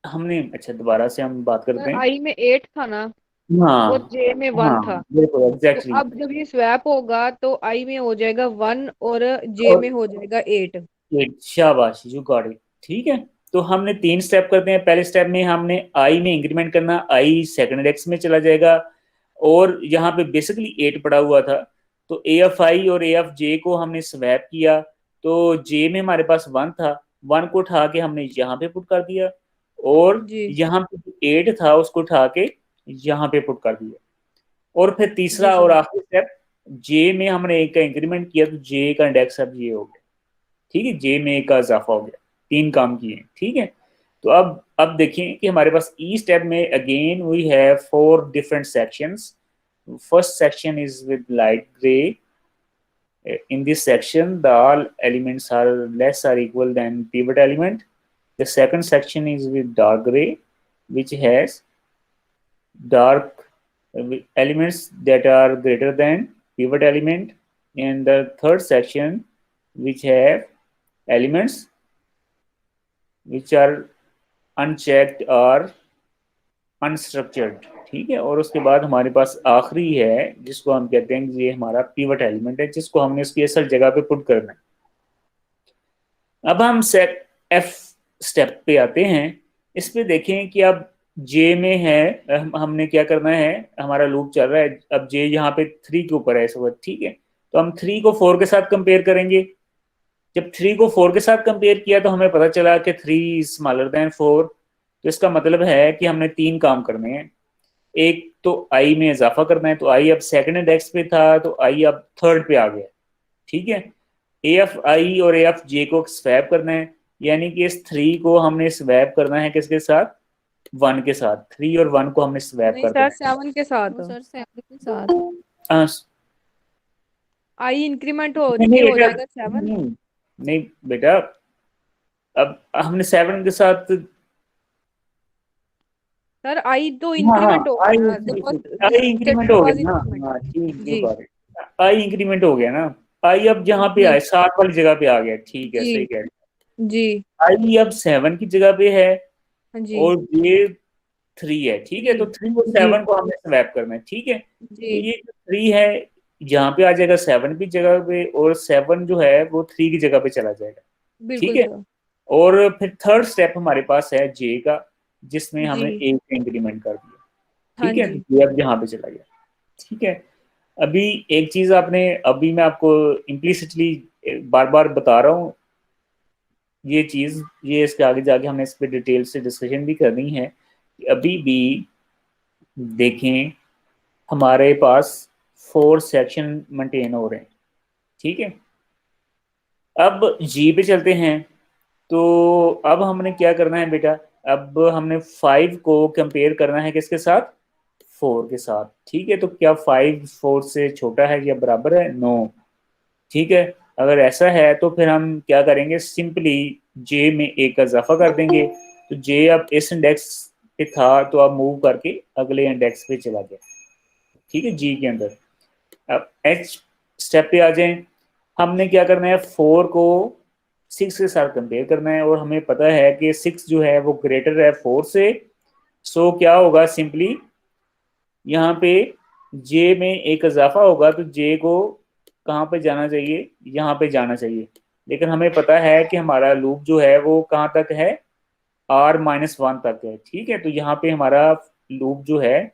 [SPEAKER 1] हमने, अच्छा दोबारा से हम बात
[SPEAKER 4] सर,
[SPEAKER 1] करते हैं।
[SPEAKER 4] आई में 8 था ना और
[SPEAKER 1] हाँ,
[SPEAKER 4] जे में 1
[SPEAKER 1] हाँ,
[SPEAKER 4] था।
[SPEAKER 1] बिल्कुल
[SPEAKER 4] तो
[SPEAKER 1] एग्जैक्टली।
[SPEAKER 4] अब जब ये स्वैप होगा तो आई में हो जाएगा 1 और जे
[SPEAKER 1] और
[SPEAKER 4] में हो जाएगा 8।
[SPEAKER 1] शाबाश, यू गॉट इट, ठीक है। तो हमने 3 स्टेप करते हैं। पहले स्टेप में हमने आई में इंक्रीमेंट करना, आई सेकंड इंडेक्स में चला जाएगा, और यहाँ पे बेसिकली 8 पड़ा हुआ था। तो ए एफ आई और ए एफ जे को हमने स्वैप किया, तो जे में हमारे पास 1 था, 1 को उठा के हमने यहाँ पे पुट कर दिया, और
[SPEAKER 4] जी
[SPEAKER 1] यहाँ पे 8 था उसको उठा के यहाँ पे पुट कर दिया। और फिर
[SPEAKER 4] जी
[SPEAKER 1] तीसरा और
[SPEAKER 4] सर।
[SPEAKER 1] आखिरी स्टेप, जे में हमने एक का इंक्रीमेंट किया, तो जे का इंडेक्स अब ये हो गया, ठीक है, जे में एक का इजाफा हो गया। 3 काम किए, ठीक है। तो अब देखिए कि हमारे पास ई स्टेप में again we have 4 different sections. First section is with light grey. In this section, the all elements are less or equal than pivot element. The second section is with dark gray, which has dark elements that are greater than pivot element. And the third section, which have elements which are unchecked or unstructured, ठीक है। और उसके बाद हमारे पास आखिरी है जिसको हम कहते हैं कि ये हमारा पिवट एलिमेंट है, जिसको हमने उसकी असल जगह पे पुट करना है। अब हम सेट एफ स्टेप पे आते हैं। इस पे देखें कि अब जे में है, हमने क्या करना है, हमारा लूप चल रहा है, अब जे यहाँ पे 3 के ऊपर है इस वक्त, ठीक है। तो हम 3 को 4 के साथ कंपेयर करेंगे। जब 3 को 4 के साथ कंपेयर किया तो हमें पता चला कि 3 इज स्मॉलर देन 4। तो इसका मतलब है कि हमने 3 काम करने हैं। एक तो आई में इजाफा करना है, तो आई अब सेकंड इंडेक्स पे था तो आई अब थर्ड पे आ गया। ठीक है, ए एफ आई और ए एफ जे को स्वैप करना है, यानी कि इस 3 को हमने स्वैप करना है किसके साथ, 1 के साथ। 3 और 1 को हमने स्वैप
[SPEAKER 4] नहीं
[SPEAKER 1] कर
[SPEAKER 4] सर,
[SPEAKER 1] देना
[SPEAKER 4] 7 के साथ।
[SPEAKER 5] वो सर 7 के साथ।
[SPEAKER 1] है।
[SPEAKER 4] आई इंक्रीमेंट हो
[SPEAKER 1] नहीं
[SPEAKER 4] के
[SPEAKER 1] नहीं
[SPEAKER 4] हो
[SPEAKER 1] बेटा,
[SPEAKER 4] जाएगा 7।
[SPEAKER 1] नहीं नहीं बेटा, अब हमने 7 के साथ,
[SPEAKER 4] सर आई तो
[SPEAKER 1] हाँ हाँ
[SPEAKER 4] इंक्रीमेंट हो
[SPEAKER 1] आई
[SPEAKER 4] गया,
[SPEAKER 1] आई इंक्रीमेंट
[SPEAKER 4] स्टेटमेंट
[SPEAKER 1] हो
[SPEAKER 4] वाज
[SPEAKER 1] गया ना,
[SPEAKER 4] इंक्रीमेंट।
[SPEAKER 1] हाँ ठीक जो
[SPEAKER 4] जी
[SPEAKER 1] बात है, आई इंक्रीमेंट हो गया ना। आई अब जहाँ पे
[SPEAKER 4] जी
[SPEAKER 1] आए 7 वाली जगह पे आ गया, ठीक है,
[SPEAKER 4] जी
[SPEAKER 1] सही कह रहे
[SPEAKER 4] जी।
[SPEAKER 1] हैं। आई अब 7 की जगह पे है
[SPEAKER 4] हाँ जी
[SPEAKER 1] और ये 3 है, ठीक है,
[SPEAKER 4] जी
[SPEAKER 1] तो 3 और
[SPEAKER 4] जी
[SPEAKER 1] 7 को हमने स्वैप करना है, ठीक है। तो
[SPEAKER 4] जी।
[SPEAKER 1] ये जो 3 है यहाँ पे आ जाएगा 7 की जगह पे, और 7 जो है वो 3 की जगह पे चला जाएगा, ठीक
[SPEAKER 4] बिल्कुल
[SPEAKER 1] है।
[SPEAKER 4] सर।
[SPEAKER 1] और फिर थर्ड स्टेप हमारे पास है जे का, जिसमें हमने
[SPEAKER 4] जी
[SPEAKER 1] एक इंक्रीमेंट कर दिया,
[SPEAKER 4] हाँ
[SPEAKER 1] ठीक है,
[SPEAKER 4] जी।
[SPEAKER 1] तो ये अब यहाँ पे चला गया, ठीक है। अभी एक चीज आपने, अभी मैं आपको इम्प्लिसिटली बार बार बता रहा हूँ ये चीज, ये इसके आगे जाके हमने इस पर डिटेल से डिस्कशन भी करनी है। अभी भी देखें, हमारे पास 4 सेक्शन मेंटेन हो रहे हैं, ठीक है। अब जी पे चलते हैं, तो अब हमने क्या करना है बेटा, अब हमने 5 को कंपेयर करना है किसके साथ, 4 के साथ, ठीक है। तो क्या 5 4 से छोटा है या बराबर है, नो, ठीक है। अगर ऐसा है तो फिर हम क्या करेंगे, सिंपली जे में एक का इजाफा कर देंगे। तो जे अब इस इंडेक्स पे था तो अब मूव करके अगले इंडेक्स पे चला गया, ठीक है, जी के अंदर। अब एच स्टेप पे आ जाएं, हमने क्या करना है, 4 को 6 के साथ कंपेयर करना है, और हमें पता है कि 6 जो है वो ग्रेटर है 4 से। सो क्या होगा, सिंपली यहाँ पे जे में एक इजाफा होगा, तो जे को कहाँ पे जाना चाहिए, यहाँ पे जाना चाहिए। लेकिन हमें पता है कि हमारा लूप जो है वो कहाँ तक है, R-1 तक है, ठीक है। तो यहाँ पे हमारा लूप जो है,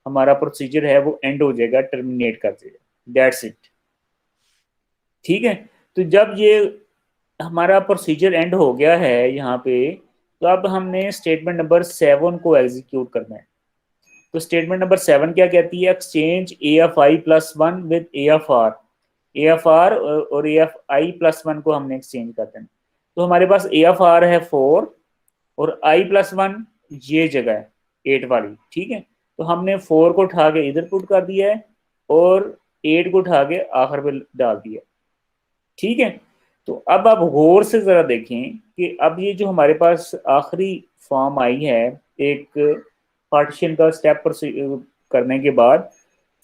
[SPEAKER 1] हमारा प्रोसीजर है वो एंड हो जाएगा, टर्मिनेट कर देगा, दैट्स इट, ठीक है। तो जब ये हमारा प्रोसीजर एंड हो गया है यहाँ पे, तो अब हमने स्टेटमेंट नंबर 7 को एग्जीक्यूट करना है। तो स्टेटमेंट नंबर 7 क्या कहती है, exchange A F I plus 1 with A F R. A F R और ए एफ आई प्लस 1 को हमने एक्सचेंज कर देना। तो हमारे पास ए एफ आर है 4 और आई प्लस 1 ये जगह है 8 वाली, ठीक है। तो हमने 4 को उठा के इधर पुट कर दिया है और 8 को उठा के आखिर पे डाल दिया, ठीक है। तो अब आप गौर से जरा देखें कि अब ये जो हमारे पास आखिरी फॉर्म आई है, एक पार्टीशन का स्टेप पर करने के बाद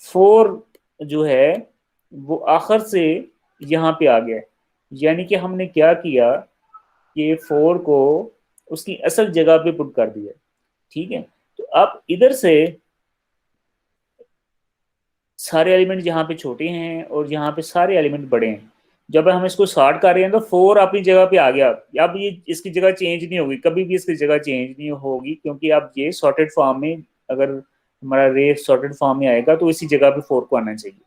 [SPEAKER 1] 4 जो है वो आखिर से यहाँ पे आ गया, यानी कि हमने क्या किया कि 4 को उसकी असल जगह पे पुट कर दिया, ठीक है। तो अब इधर से सारे एलिमेंट यहाँ पे छोटे हैं और यहाँ पे सारे एलिमेंट बड़े हैं। जब हम इसको सॉर्ट कर रहे हैं तो 4 अपनी जगह पे आ गया, अब ये इसकी जगह चेंज नहीं होगी, कभी भी इसकी जगह चेंज नहीं होगी, क्योंकि अब ये सॉर्टेड फॉर्म में, अगर हमारा रे सॉर्टेड फॉर्म में आएगा तो इसी जगह पे 4 को आना चाहिए,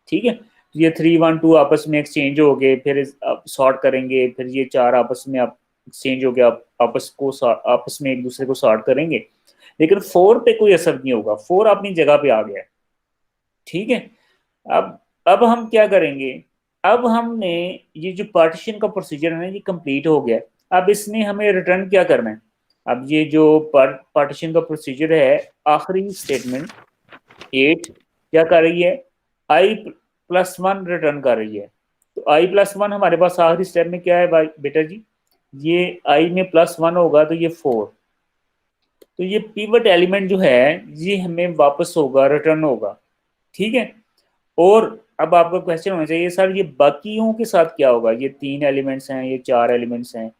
[SPEAKER 1] ठीक है। तो ये 3 1 2 आपस में एक्सचेंज हो गए, फिर सॉर्ट करेंगे, फिर ये 4 आपस में एक्सचेंज हो गया, आपस में एक दूसरे को सॉर्ट करेंगे, लेकिन 4 पे कोई असर नहीं होगा, 4 अपनी जगह पे आ गया, ठीक है। अब हम क्या करेंगे, अब हमने ये जो पार्टीशन का प्रोसीजर है ना, ये कंप्लीट हो गया। अब इसने हमें रिटर्न क्या करना है, अब ये जो पार्टीशन का प्रोसीजर है, आखिरी स्टेटमेंट 8 क्या कर रही है, आई प्लस 1 रिटर्न कर रही है। तो आई प्लस 1 हमारे पास आखिरी स्टेप में क्या है भाई बेटा जी, ये आई में प्लस 1 होगा तो ये 4, तो ये पिवट एलिमेंट जो है ये हमें वापस होगा, रिटर्न होगा, ठीक है। और अब आपका क्वेश्चन होना चाहिए, सर ये बाकियों के साथ क्या होगा, ये 3 एलिमेंट्स हैं, ये 4 एलिमेंट्स हैं,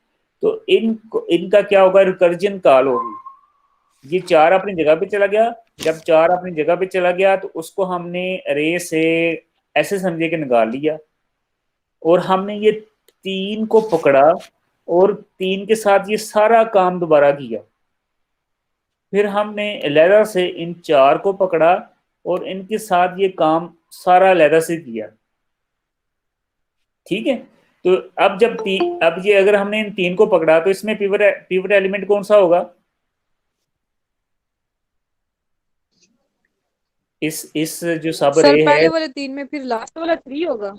[SPEAKER 1] तो इनका क्या होगा, रिकर्जन कॉल होगी। ये 4 अपनी जगह पे चला गया, जब 4 अपनी जगह पे चला गया तो उसको हमने अरे से ऐसे समझे कि निकाल लिया, और हमने ये 3 को पकड़ा और 3 के साथ ये सारा काम दोबारा किया। फिर हमने अलहदा से इन 4 को पकड़ा और इनके साथ ये काम सारा अलहदा से किया, ठीक है। तो अब अब ये अगर हमने इन 3 को पकड़ा तो इसमें पिवट एलिमेंट कौन सा होगा, इस जो सब
[SPEAKER 4] सर
[SPEAKER 1] रे है,
[SPEAKER 4] पहले वाले 3 में फिर लास्ट वाला 3 होगा।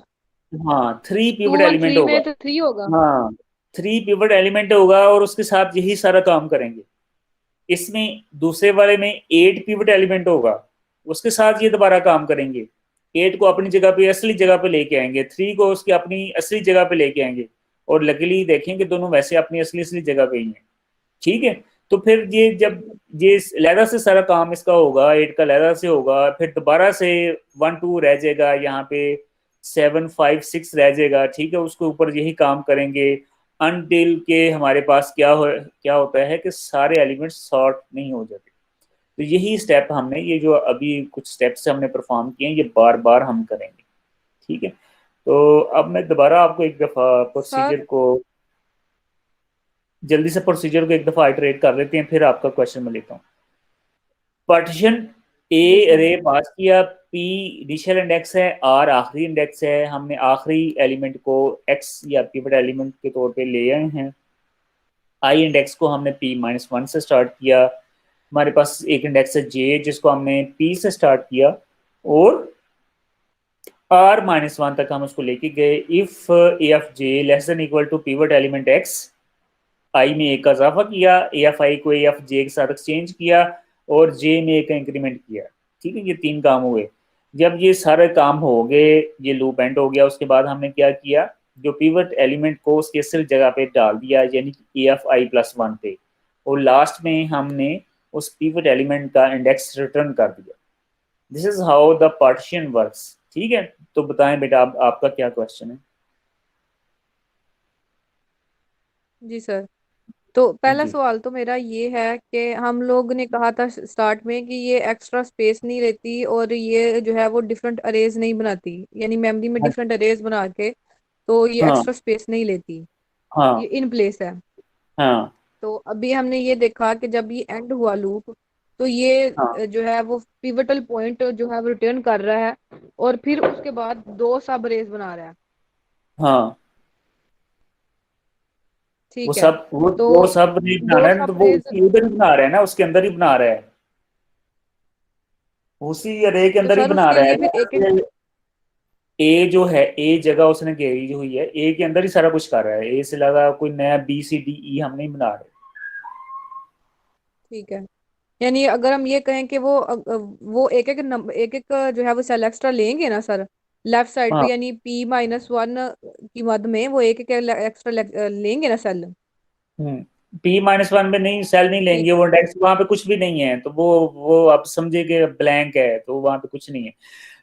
[SPEAKER 1] हाँ 3
[SPEAKER 4] to
[SPEAKER 1] pivot
[SPEAKER 4] one
[SPEAKER 1] element
[SPEAKER 4] three
[SPEAKER 1] होगा।
[SPEAKER 4] में तो 3 होगा।
[SPEAKER 1] हाँ 3 पिवट एलिमेंट होगा और उसके साथ यही सारा काम करेंगे। इसमें दूसरे वाले में 8 पिवट एलिमेंट होगा, उसके साथ ये दोबारा काम करेंगे। 8 को अपनी जगह पे, असली जगह पे लेके आएंगे, 3 को उसकी अपनी असली जगह पे लेके आएंगे। और लकीली देखेंगे दोनों वैसे अपनी असली असली जगह पे ही हैं। ठीक है, तो फिर ये जब ये लैदर से सारा काम इसका होगा, 8 का लैदर से होगा, फिर दोबारा से 1 2 रह जाएगा, यहाँ पे 7 5 6 रह जाएगा। ठीक है, उसके ऊपर यही काम करेंगे अनटिल के हमारे पास क्या होता है कि सारे एलिमेंट्स सॉर्ट नहीं हो जाते। तो यही स्टेप हमने, ये जो अभी कुछ स्टेप्स हमने परफॉर्म किए हैं, ये बार बार हम करेंगे। ठीक है, तो अब मैं दोबारा आपको एक दफ़ा
[SPEAKER 4] सर
[SPEAKER 1] प्रोसीजर को, जल्दी से प्रोसीजर को एक दफ़ा आइटरेट कर लेते हैं, फिर आपका क्वेश्चन मैं लेता हूँ। पार्टीशन
[SPEAKER 4] जी
[SPEAKER 1] ए
[SPEAKER 4] सर।
[SPEAKER 1] रे पास किया, पी इनिशियल इंडेक्स है, आर आखिरी इंडेक्स है, हमने आखिरी एलिमेंट को एक्स या पिवट एलिमेंट के तौर पे ले आए हैं। आई इंडेक्स को हमने पी माइनस वन से स्टार्ट किया, हमारे पास एक इंडेक्स है जे जिसको हमने पी से स्टार्ट किया, और आर माइनस वन तक हम उसको लेके गए। If A F J less then equal to pivot element x, I में एक का इजाफा किया, ए एफ आई को ए एफ जे के साथ एक्सचेंज किया, और जे में एक का इंक्रीमेंट किया। ठीक है, ये 3 काम हुए। जब ये सारे काम हो गए, ये लूप एंड हो गया, उसके बाद हमने क्या किया, जो पिवट एलिमेंट को उसके असल जगह पे डाल दिया, यानी कि A F I plus one पे, और लास्ट में हमने उस पिवट एलिमेंट का इंडेक्स रिटर्न कर दिया। This is how the partition works. ठीक है, तो बताएं बेटा, आपका क्या क्वेश्चन है?
[SPEAKER 4] जी सर, तो पहला
[SPEAKER 1] जी
[SPEAKER 4] सवाल तो मेरा ये है कि हम लोग ने कहा था स्टार्ट में कि ये एक्स्ट्रा स्पेस नहीं लेती और ये जो है वो डिफरेंट अरेज नहीं बनाती, यानी मेमोरी में
[SPEAKER 1] हाँ
[SPEAKER 4] डिफरेंट अरेज बना के, तो ये
[SPEAKER 1] हाँ
[SPEAKER 4] एक्स्ट्रा स्पेस नहीं लेती, ये
[SPEAKER 1] हाँ
[SPEAKER 4] इन प्लेस है।
[SPEAKER 1] हाँ
[SPEAKER 4] तो अभी हमने ये देखा कि जब ये एंड हुआ लूप, तो ये
[SPEAKER 1] हाँ
[SPEAKER 4] जो है वो पिवटल पॉइंट जो है वो रिटर्न कर रहा है, और फिर उसके बाद 2 सब अरेज बना रहा है।
[SPEAKER 1] हाँ। वो
[SPEAKER 4] ठीक है,
[SPEAKER 1] सब
[SPEAKER 4] तो
[SPEAKER 1] वो सब नहीं बना
[SPEAKER 4] 2
[SPEAKER 1] रहा है ना, तो
[SPEAKER 4] सब
[SPEAKER 1] वो
[SPEAKER 4] अरेज,
[SPEAKER 1] उसी उधर ही बना रहा है ना, उसके अंदर ही बना रहा है, उसी अरे के
[SPEAKER 4] तो
[SPEAKER 1] अंदर ही
[SPEAKER 4] सर
[SPEAKER 1] बना
[SPEAKER 4] उसके
[SPEAKER 1] रहा
[SPEAKER 4] लिए फिर एक एक,
[SPEAKER 1] है। ए जो है, ए जगह उसने घेरी हुई है, ए के अंदर ही सारा कुछ कर रहा है, ए से लगा कोई नया बी सी डी ई हम नहीं बना रहे।
[SPEAKER 4] ठीक है, यानी अगर हम ये कहें कि वो एक एक नंबर, एक एक जो है वो सेल एक्स्ट्रा लेंगे ना सर, लेफ्ट साइड पे,
[SPEAKER 1] हाँ।
[SPEAKER 4] यानी पी माइनस वन की मद में वो एक एक एक्स्ट्रा लेंगे ना सेल।
[SPEAKER 1] पी माइनस वन में नहीं, सेल नहीं
[SPEAKER 4] ठीक।
[SPEAKER 1] लेंगे, वो इंडेक्स वहां पे कुछ भी नहीं है, तो वो आप समझे कि ब्लैंक है, तो वहां पे कुछ नहीं है।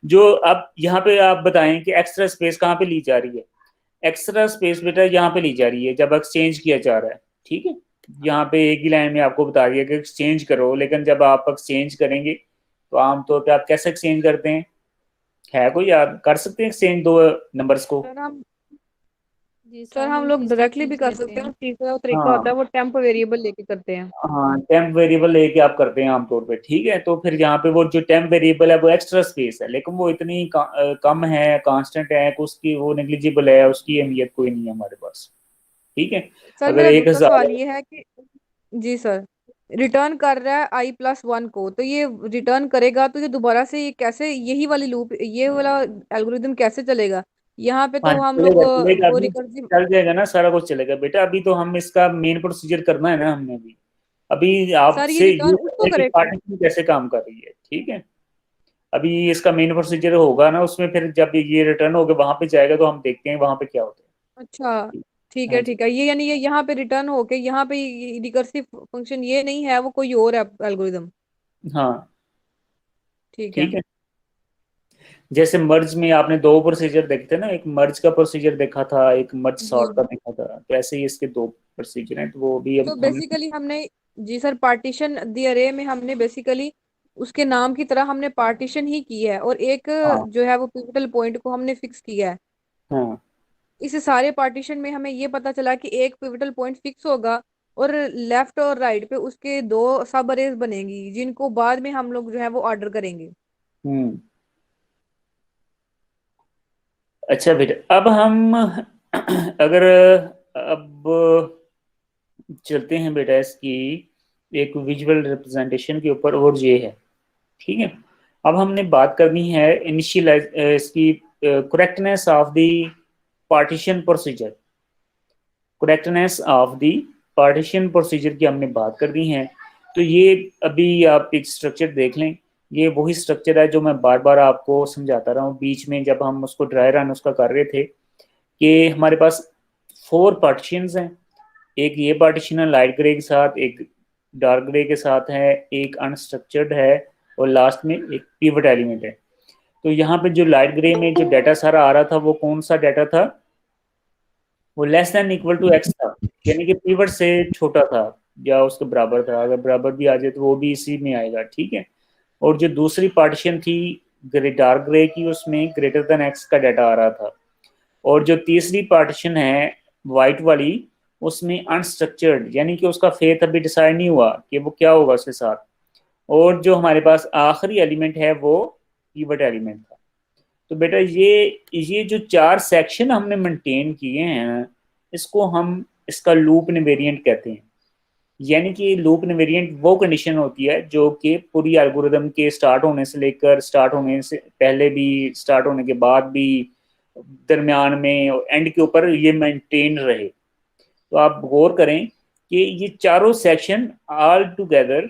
[SPEAKER 1] जो अब यहाँ पे आप बताएं कि एक्स्ट्रा स्पेस कहाँ पे ली जा रही है? एक्स्ट्रा स्पेस बेटा यहाँ पे ली जा रही है जब एक्सचेंज किया जा रहा है। ठीक है, यहाँ पे एक ही लाइन में आपको बता दिया कि एक्सचेंज करो, लेकिन जब आप एक्सचेंज करेंगे तो आमतौर पे आप कैसे एक्सचेंज करते हैं? है कोई याद कर सकते हैं एक्सचेंज दो नंबर्स को?
[SPEAKER 4] सर हम
[SPEAKER 2] जी
[SPEAKER 4] सर
[SPEAKER 2] सर
[SPEAKER 4] हम
[SPEAKER 2] हम
[SPEAKER 4] लोग
[SPEAKER 2] इसका
[SPEAKER 4] डायरेक्टली भी
[SPEAKER 2] खींच
[SPEAKER 4] कर
[SPEAKER 2] लेते
[SPEAKER 4] सकते हैं,
[SPEAKER 2] हैं।
[SPEAKER 4] और तीसरा तरीका होता
[SPEAKER 1] हाँ
[SPEAKER 4] है वो टेम्प वेरिएबल लेके करते हैं।
[SPEAKER 1] हाँ, टेम्प वेरिएबल लेके आप करते हैं आमतौर पे। ठीक है, तो फिर यहाँ पे वो जो टेम्प वेरिएबल है वो एक्स्ट्रा स्पेस है, लेकिन वो इतनी कम है, कांस्टेंट है कि उसकी वो नेग्लिजिबल है, उसकी अहमियत कोई नहीं है हमारे पास। ठीक है,
[SPEAKER 4] सर
[SPEAKER 1] अगर
[SPEAKER 4] मेरा
[SPEAKER 1] एक
[SPEAKER 4] दूसरा
[SPEAKER 1] हजार
[SPEAKER 4] सवाल ये है कि, जी सर, रिटर्न कर रहा है आई प्लस वन को, तो ये रिटर्न करेगा तो ये दोबारा से ये कैसे, यही वाली लूप, ये वाला एल्गोरिदम कैसे चलेगा? यहाँ पे
[SPEAKER 1] हाँ
[SPEAKER 4] तो हम लोग
[SPEAKER 1] चलेगा चलेगा,
[SPEAKER 4] वो
[SPEAKER 1] अभी
[SPEAKER 4] रिकर्सिव,
[SPEAKER 1] चल जाएगा ना, सारा कुछ चलेगा बेटा। अभी तो हम इसका मेन प्रोसीजर करना है ना हमने अभी। अभी
[SPEAKER 4] सर ये
[SPEAKER 1] आपसे ये
[SPEAKER 4] रिटर्न
[SPEAKER 1] पता
[SPEAKER 4] उसको
[SPEAKER 1] है कि
[SPEAKER 4] करेगा।
[SPEAKER 1] पार्टीशन कैसे काम कर रही है। ठीक है, अभी इसका मेन प्रोसीजर होगा ना, उसमें फिर जब ये रिटर्न होगा वहां पे जाएगा, तो हम देखते हैं वहां पे क्या होता
[SPEAKER 4] अच्छा,
[SPEAKER 1] है।
[SPEAKER 4] ठीक
[SPEAKER 1] हाँ
[SPEAKER 4] है
[SPEAKER 1] जी।
[SPEAKER 4] ठीक है, ये यानी ये यहाँ पे रिटर्न होके यहाँ पे रिकर्सिव फंक्शन ये नहीं है, वो कोई और है एल्गोरिदम।
[SPEAKER 1] हाँ
[SPEAKER 4] ठीक है।
[SPEAKER 1] ठीक है, जैसे मर्ज में आपने दो प्रोसीजर देखे थे ना, एक मर्ज का प्रोसीजर देखा था, एक मर्ज
[SPEAKER 4] जी
[SPEAKER 1] सॉर्ट का देखा था, तो ऐसे ही इसके दो प्रोसीजर हैं, तो वो भी
[SPEAKER 4] तो
[SPEAKER 1] हमने।
[SPEAKER 4] बेसिकली हमने, जी सर, पार्टीशन द अरे में हमने बेसिकली उसके नाम की तरह हमने पार्टीशन ही की है, और एक
[SPEAKER 1] हाँ
[SPEAKER 4] जो है वो पिवटल पॉइंट को हमने फिक्स किया है।
[SPEAKER 1] हाँ
[SPEAKER 4] इस सारे पार्टीशन में हमें ये पता चला कि एक पिवटल पॉइंट फिक्स होगा, और लेफ्ट और राइट पे उसके 2 सब अरेज बनेंगी, जिनको बाद में हम लोग जो है वो ऑर्डर करेंगे।
[SPEAKER 1] हम्म। अच्छा बेटा, अब हम अगर अब चलते हैं बेटा इसकी एक विजुअल रिप्रेजेंटेशन के ऊपर, और ये है। ठीक है, अब हमने बात करनी है इनिशियलाइज इसकी correctness of the partition procedure. Correctness of the partition procedure की हमने बात करनी है। तो ये अभी आप एक स्ट्रक्चर देख लें, ये वही स्ट्रक्चर है जो मैं बार बार आपको समझाता रहा हूँ। बीच में जब हम उसको ड्राई रन उसका कर रहे थे कि हमारे पास 4 पार्टीशंस हैं। एक ये पार्टीशन है लाइट ग्रे के साथ, एक डार्क ग्रे के साथ है, एक अनस्ट्रक्चर्ड है और लास्ट में एक पिवट एलिमेंट है। तो यहाँ पे जो लाइट ग्रे में जो डाटा सारा आ रहा था वो कौन सा डाटा था, वो less then equal to x था, यानी कि पिवट से छोटा था या उसके बराबर था। अगर बराबर भी आ जाए तो वो भी इसी में आएगा, ठीक है। और जो दूसरी पार्टीशन थी डार्क ग्रे की, उसमें ग्रेटर देन एक्स का डाटा आ रहा था। और जो तीसरी पार्टीशन है वाइट वाली, उसमें अनस्ट्रक्चर्ड, यानी कि उसका फेथ अभी डिसाइड नहीं हुआ कि वो क्या होगा उसके साथ। और जो हमारे पास आखिरी एलिमेंट है वो पिवट एलिमेंट था। तो बेटा ये जो 4 सेक्शन हमने मेंटेन किए हैं, इसको हम इसका लूप इनवेरिएंट कहते हैं। यानी कि लूप इनवेरिएंट वो कंडीशन होती है जो कि पूरी एल्गोरिदम के स्टार्ट होने से लेकर स्टार्ट होने से पहले भी, स्टार्ट होने के बाद भी, दरमियान में और एंड के ऊपर ये मेंटेन रहे। तो आप गौर करें कि ये चारों सेक्शन ऑल टुगेदर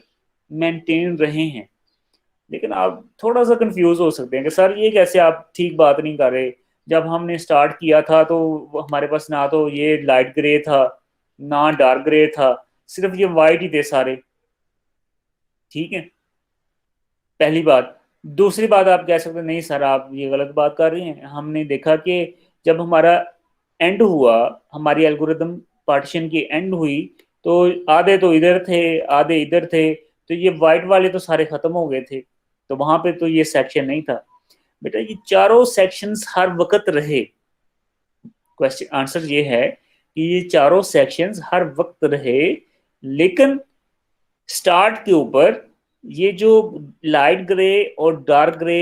[SPEAKER 1] मेंटेन रहे हैं। लेकिन आप थोड़ा सा कंफ्यूज हो सकते हैं कि सर ये कैसे, आप ठीक बात नहीं कर रहे। जब हमने स्टार्ट किया था तो हमारे पास ना तो ये लाइट ग्रे था ना डार्क ग्रे था, सिर्फ ये वाइट ही थे सारे, ठीक है। पहली बात। दूसरी बात, आप कह सकते हैं नहीं सर आप ये गलत बात कर रहे हैं। हमने देखा कि जब हमारा एंड हुआ, हमारी एल्गोरिदम पार्टीशन की एंड हुई, तो आधे तो इधर थे आधे इधर थे, तो ये वाइट वाले तो सारे खत्म हो गए थे, तो वहां पे तो ये सेक्शन नहीं था। बेटा ये चारों सेक्शंस हर वक्त रहे। क्वेश्चन आंसर ये है कि ये चारों सेक्शंस हर वक्त रहे, लेकिन स्टार्ट के ऊपर ये जो लाइट ग्रे और डार्क ग्रे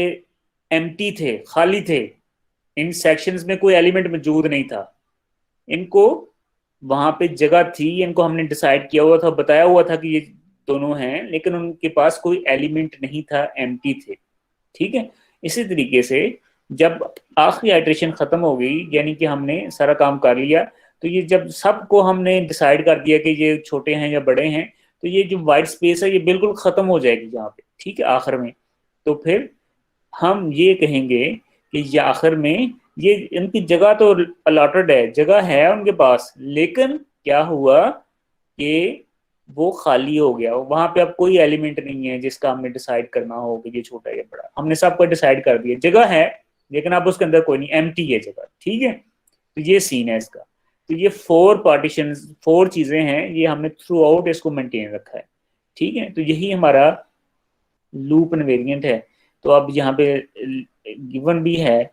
[SPEAKER 1] एम्प्टी थे, खाली थे। इन सेक्शंस में कोई एलिमेंट मौजूद नहीं था। इनको वहां पे जगह थी, इनको हमने डिसाइड किया हुआ था, बताया हुआ था कि ये दोनों हैं, लेकिन उनके पास कोई एलिमेंट नहीं था, एम्प्टी थे, ठीक है। इसी तरीके से जब आखिरी आइट्रेशन खत्म हो गई, यानी कि हमने सारा काम कर लिया, तो ये जब सबको हमने डिसाइड कर दिया कि ये छोटे हैं या बड़े हैं, तो ये जो वाइट स्पेस है ये बिल्कुल खत्म हो जाएगी यहाँ पे, ठीक है, आखिर में। तो फिर हम ये कहेंगे कि ये आखिर में ये इनकी जगह तो अलॉटेड है, जगह है उनके पास, लेकिन क्या हुआ कि वो खाली हो गया। वहां पे अब कोई एलिमेंट नहीं है जिसका हमने डिसाइड करना हो कि ये छोटा या बड़ा। हमने सबको डिसाइड कर दिया, जगह है लेकिन अब उसके अंदर कोई नहीं, एम्प्टी है जगह, ठीक है। तो ये सीन है इसका। तो ये 4 पार्टीशन, 4 चीजें हैं, ये हमने थ्रू आउट इसको मेंटेन रखा है, ठीक है। तो यही हमारा लूप इनवेरिएंट है। तो अब यहाँ पे गिवन भी है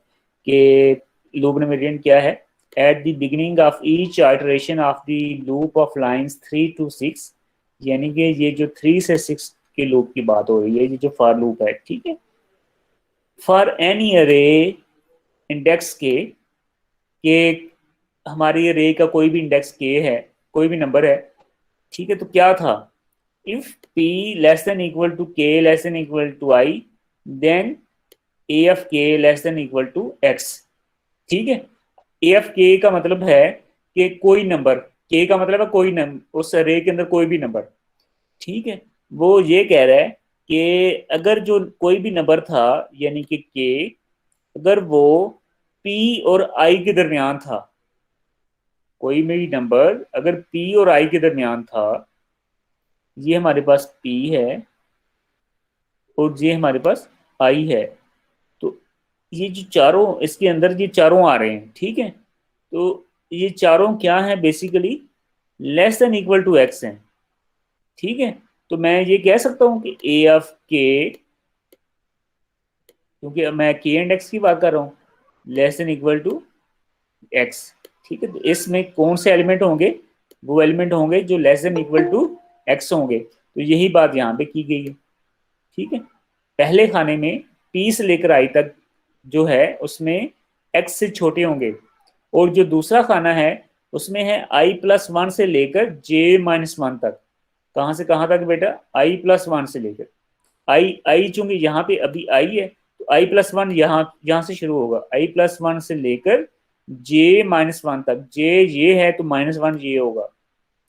[SPEAKER 1] कि लूप इनवेरिएंट क्या है। At the beginning of each iteration of the loop of lines 3 to 6, यानी कि ये जो 3 से 6 के लूप की बात हो रही है, ये जो फॉर लूप है, ठीक है। फॉर एनी अरे इंडेक्स के हमारी अरे का कोई भी इंडेक्स के है, कोई भी नंबर है, ठीक है। तो क्या था, if p less then equal to k less then equal to i, then a of k less then equal to x, ठीक है। a of k का मतलब है कि कोई नंबर, k का मतलब है कोई नंबर, उस अरे के अंदर कोई भी नंबर, ठीक है। वो ये कह रहा है कि अगर जो कोई भी नंबर था, यानी कि k, अगर वो p और i के दरमियान था, कोई भी नंबर अगर p और i के दरमियान था, ये हमारे पास p है और ये हमारे पास i है, तो ये जो चारों इसके अंदर ये चारों आ रहे हैं, ठीक है। तो ये चारों क्या हैं, basically less then equal to x हैं, ठीक है। तो मैं ये कह सकता हूं कि a ऑफ k, क्योंकि मैं k एंड x की बात कर रहा हूं, less then equal to x, ठीक है। तो इसमें कौन से एलिमेंट होंगे, वो एलिमेंट होंगे जो less then equal to x होंगे। तो यही बात यहाँ पे की गई है, ठीक है। पहले खाने में p से लेकर i तक जो है उसमें x से छोटे होंगे, और जो दूसरा खाना है उसमें है i+1 से लेकर j-1 तक। कहाँ से कहाँ तक बेटा, i+1 से लेकर, आई चूंकि यहाँ पे अभी आई है तो i+1 यहाँ से शुरू होगा, i+1 से लेकर j-1 तक, j ये है तो -1 ये होगा।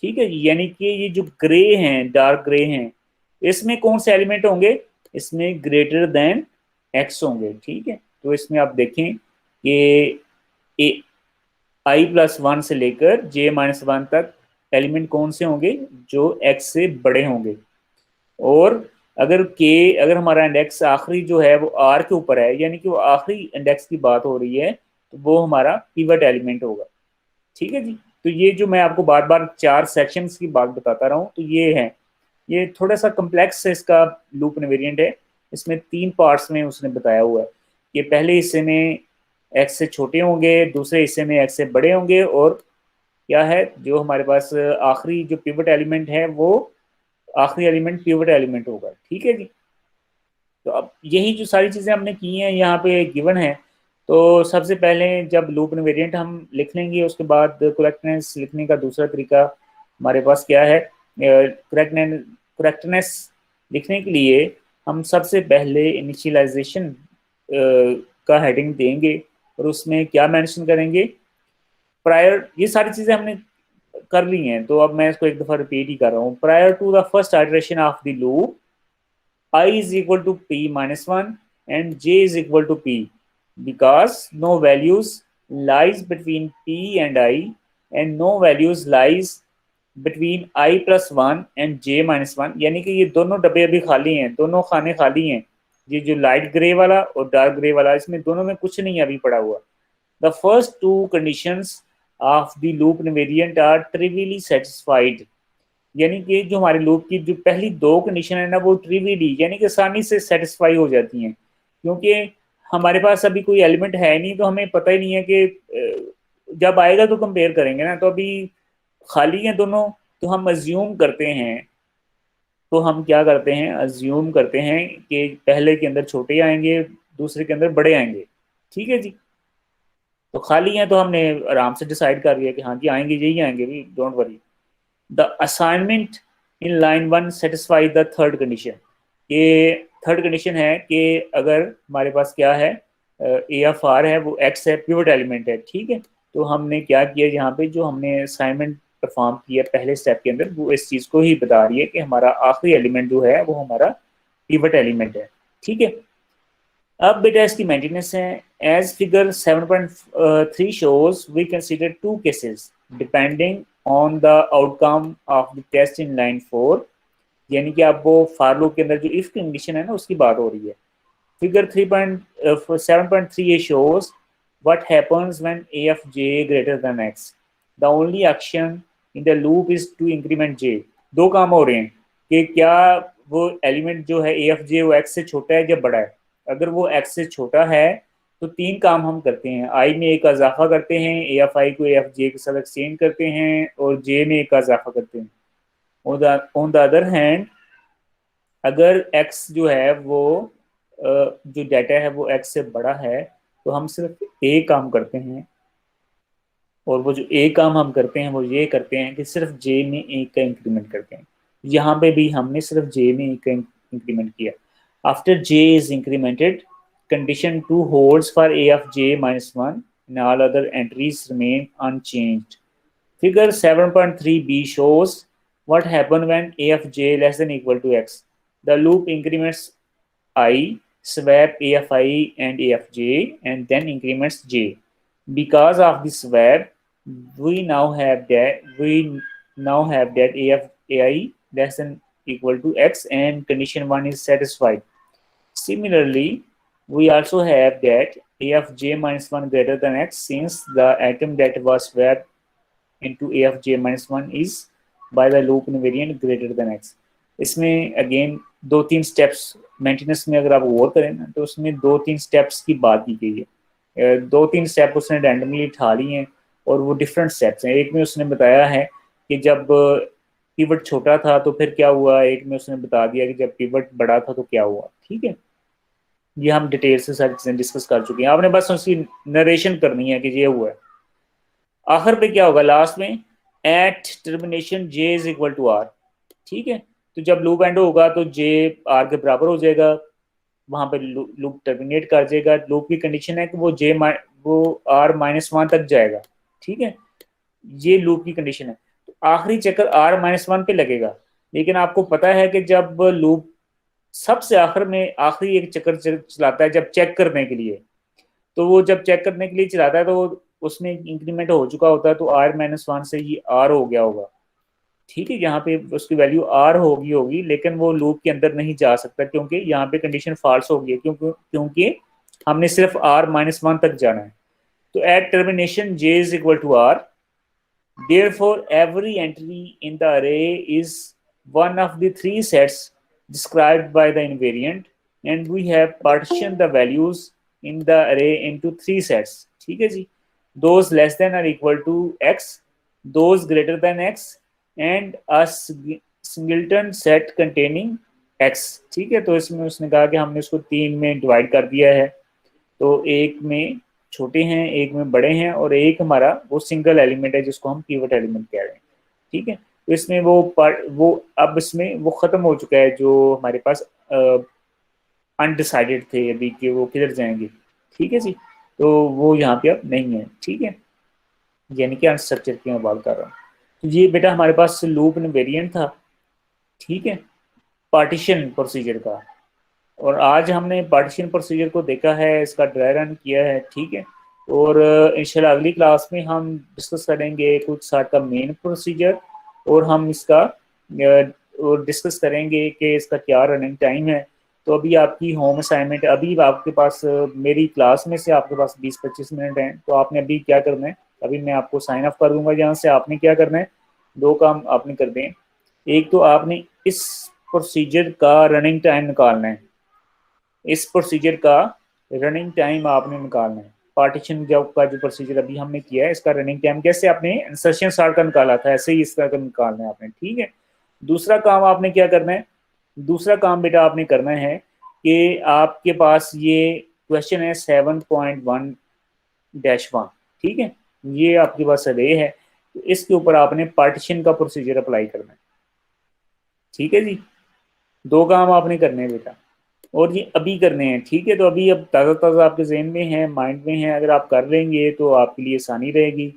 [SPEAKER 1] ठीक है, यानी कि ये जो ग्रे हैं, डार्क ग्रे हैं, इसमें कौन से एलिमेंट होंगे, इसमें ग्रेटर देन x होंगे। ठीक है, तो इसमें आप देखें कि i+1 से लेकर j-1 तक एलिमेंट कौन से होंगे, जो x से बड़े होंगे। और अगर हमारा इंडेक्स आखिरी जो है वो r के ऊपर है, यानी कि वो आखिरी इंडेक्स की बात हो रही है, तो वो हमारा पिवट एलिमेंट होगा। ठीक है जी, तो ये जो मैं आपको बार बार 4 सेक्शंस की बात बताता रहा हूँ, तो ये है, ये थोड़ा सा कम्प्लेक्स है, इसका लूप इनवेरिएंट है। इसमें 3 पार्ट्स में उसने बताया हुआ है कि पहले हिस्से में x से छोटे होंगे, दूसरे हिस्से में x से बड़े होंगे, और क्या है जो हमारे पास आखिरी जो पिवट एलिमेंट है वो आखिरी एलिमेंट पिवट एलिमेंट होगा। ठीक है जी, तो अब यही जो सारी चीज़ें हमने की हैं यहाँ पे गिवन है। तो सबसे पहले जब लूप इनवेरिएंट हम लिख लेंगे, उसके बाद करेक्टनेस लिखने का दूसरा तरीका हमारे पास क्या है, करेक्टनेस लिखने के लिए हम सबसे पहले इनिशियलाइजेशन का हेडिंग देंगे, और उसमें क्या मेंशन करेंगे, प्रायर, ये सारी चीज़ें हमने कर ली हैं, तो अब मैं इसको एक दफ़ा रिपीट ही कर रहा हूँ। Prior to the first iteration of the loop I is equal to p-1 and j is equal to p, because no values lies between p and I, and no values lies between i+1 and j-1, यानी कि ये दोनों डब्बे अभी खाली हैं, दोनों खाने खाली हैं, ये जो लाइट ग्रे वाला और डार्क ग्रे वाला, इसमें दोनों में कुछ नहीं अभी पड़ा हुआ। The first two conditions of the loop invariant are trivially satisfied, यानी कि जो हमारे लूप की जो पहली 2 कंडीशन है ना, वो ट्रिवियली यानी कि आसानी से सेटिस्फाई हो जाती हैं, क्योंकि हमारे पास अभी कोई एलिमेंट है नहीं, तो हमें पता ही नहीं है कि जब आएगा तो कंपेयर करेंगे ना, तो अभी खाली हैं दोनों, तो हम अज्यूम करते हैं, तो हम क्या करते हैं, अज्यूम करते हैं कि पहले के अंदर छोटे आएंगे, दूसरे के अंदर बड़े आएंगे। ठीक है जी, तो खाली हैं तो हमने आराम से डिसाइड कर लिया कि हाँ जी आएंगे, यही आएंगे भी, don't worry. The assignment in line 1 satisfy the third condition, ये थर्ड कंडीशन है कि अगर हमारे पास क्या है, ए एफ आर है, वो एक्स है, पिवट एलिमेंट है। ठीक है, तो हमने क्या किया, यहाँ पे जो हमने असाइनमेंट परफॉर्म किया पहले स्टेप के अंदर, वो इस चीज़ को ही बता रही है कि हमारा आखिरी एलिमेंट जो है वो हमारा पिवट एलिमेंट है। ठीक है, अब बेटा इसकी मेंटेनेंस है। As figure 7.3 shows, we consider 2 cases depending on the outcome of the test in line 4, यानी कि आप वो फॉर लूप के अंदर जो इफ कंडीशन है ना, उसकी बात हो रही है। Figure 7.3 shows what happens when AFJ greater than x. The only action in the loop is to increment j. 2 काम हो रहे हैं कि क्या वो एलिमेंट जो है AFJ वो x से छोटा है या बड़ा है। अगर वो x से छोटा है तो 3 काम हम करते हैं, i में 1 का इजाफा करते हैं, AFI को AFJ के साथ एक्सचेंज करते हैं, और j में 1 का इजाफा करते हैं। ऑन द अदर हैंड, अगर x जो है वो जो डाटा है वो x से बड़ा है, तो हम सिर्फ a काम करते हैं, और वो जो a काम हम करते हैं वो ये करते हैं कि सिर्फ j में 1 का इंक्रीमेंट करते हैं। यहाँ पे भी हमने सिर्फ j में 1 का इंक्रीमेंट किया। After j is incremented, condition 2 holds for a of j-1 and all other entries remain unchanged. Figure 7.3b shows what happens when a of j less than equal to x. The loop increments I, swap a of I and a of j, and then increments j. Because of the swap, we now have that a of ai less than equal to x, and condition 1 is satisfied. Similarly, we also have that a of j-1 greater than x, since the atom that was swapped into a of j-1 is by the loop invariant greater than x. इसमें again 2-3 steps maintenance में अगर आप गौर करें ना, तो उसमें 2-3 steps की बात की गई है। 2-3 स्टेप उसने रैंडमली ठा ली हैं, और वो डिफरेंट स्टेप्स हैं। एक में उसने बताया है कि जब पिवट छोटा था तो फिर क्या हुआ, एक में उसने बता दिया कि जब पिवट बड़ा था तो क्या हुआ। ठीक है, ये हम डिटेल से सारी चीज़ें डिस्कस कर चुके हैं, आपने बस उसकी नरेशन करनी है कि ये हुआ है। आखिर पे क्या होगा लास्ट में, at termination j is equal to r। ठीक है, तो जब लूप एंड होगा तो जे आर के बराबर हो जाएगा, वहां पे लूप टर्मिनेट कर जाएगा। लूप की कंडीशन है कि वो आर -1 तक जाएगा, ठीक है, ये लूप की कंडीशन है। तो आखिरी चक्कर R-1 पे लगेगा, लेकिन आपको पता है कि जब लूप सबसे आखिर में आखिरी एक चक्कर चलाता है जब चेक करने के लिए, तो वो जब चेक करने के लिए चलाता है तो उसमें इंक्रीमेंट हो चुका होता है, तो R-1 से ये R हो गया होगा, ठीक है। यहाँ पे उसकी वैल्यू R होगी, लेकिन वो लूप के अंदर नहीं जा सकता क्योंकि यहाँ पे कंडीशन फॉल्स हो गई है, क्योंकि हमने सिर्फ R-1 तक जाना है। तो at termination J is equal to R, therefore every entry in the array is one of the three sets described by the invariant, and we have partitioned the values in the array into three sets, ठीक है जी। those less than or equal to x, those greater than x, and a singleton set containing x, ठीक है। तो इसमें उसने कहा कि हमने इसको 3 में डिवाइड कर दिया है, तो एक में छोटे हैं, एक में बड़े हैं, और एक हमारा वो सिंगल एलिमेंट है जिसको हम पिवट एलिमेंट कह रहे हैं, ठीक है। तो इसमें वो अब इसमें वो खत्म हो चुका है जो हमारे पास अनडिसाइडेड थे अभी कि वो किधर जाएंगे, ठीक है जी। तो वो यहाँ पे अब नहीं है, ठीक है, यानी कि अनस्ट्रक्चर की मैं बात कर रहा हूँ। तो ये बेटा हमारे पास लूप इनवेरिएंट था, ठीक है, पार्टीशन प्रोसीजर का। और आज हमने पार्टीशन प्रोसीजर को देखा है, इसका ड्राई रन किया है, ठीक है। और इंशाल्लाह अगली क्लास में हम डिस्कस करेंगे कुछ साथ का मेन प्रोसीजर, और हम इसका डिस्कस करेंगे कि इसका क्या रनिंग टाइम है। तो अभी आपकी होम असाइनमेंट, अभी आपके पास मेरी क्लास में से आपके पास 20-25 मिनट हैं, तो आपने अभी क्या करना है, अभी मैं आपको साइन ऑफ कर दूंगा जहाँ से। आपने क्या करना है, 2 काम आपने कर दें। एक तो आपने इस प्रोसीजर का रनिंग टाइम निकालना है, इस प्रोसीजर का रनिंग टाइम आपने निकालना है। पार्टीशन जॉब का जो प्रोसीजर अभी हमने किया है, इसका रनिंग टाइम कैसे आपने इंसर्शन स्टार्ट का निकाला था, ऐसे ही इसका निकालना है आपने, ठीक है। दूसरा काम आपने क्या करना है, दूसरा काम बेटा आपने करना है कि आपके पास ये क्वेश्चन है 7.1-1, ठीक है, ये आपके पास अरे है, तो इसके ऊपर आपने पार्टीशन का प्रोसीजर अप्लाई करना है, ठीक है जी। 2 काम आपने करने हैं बेटा, और ये अभी करने हैं, ठीक है। तो अभी अब ताज़ा ताज़ा आपके जहन में है, माइंड में है, अगर आप कर लेंगे तो आपके लिए आसानी रहेगी।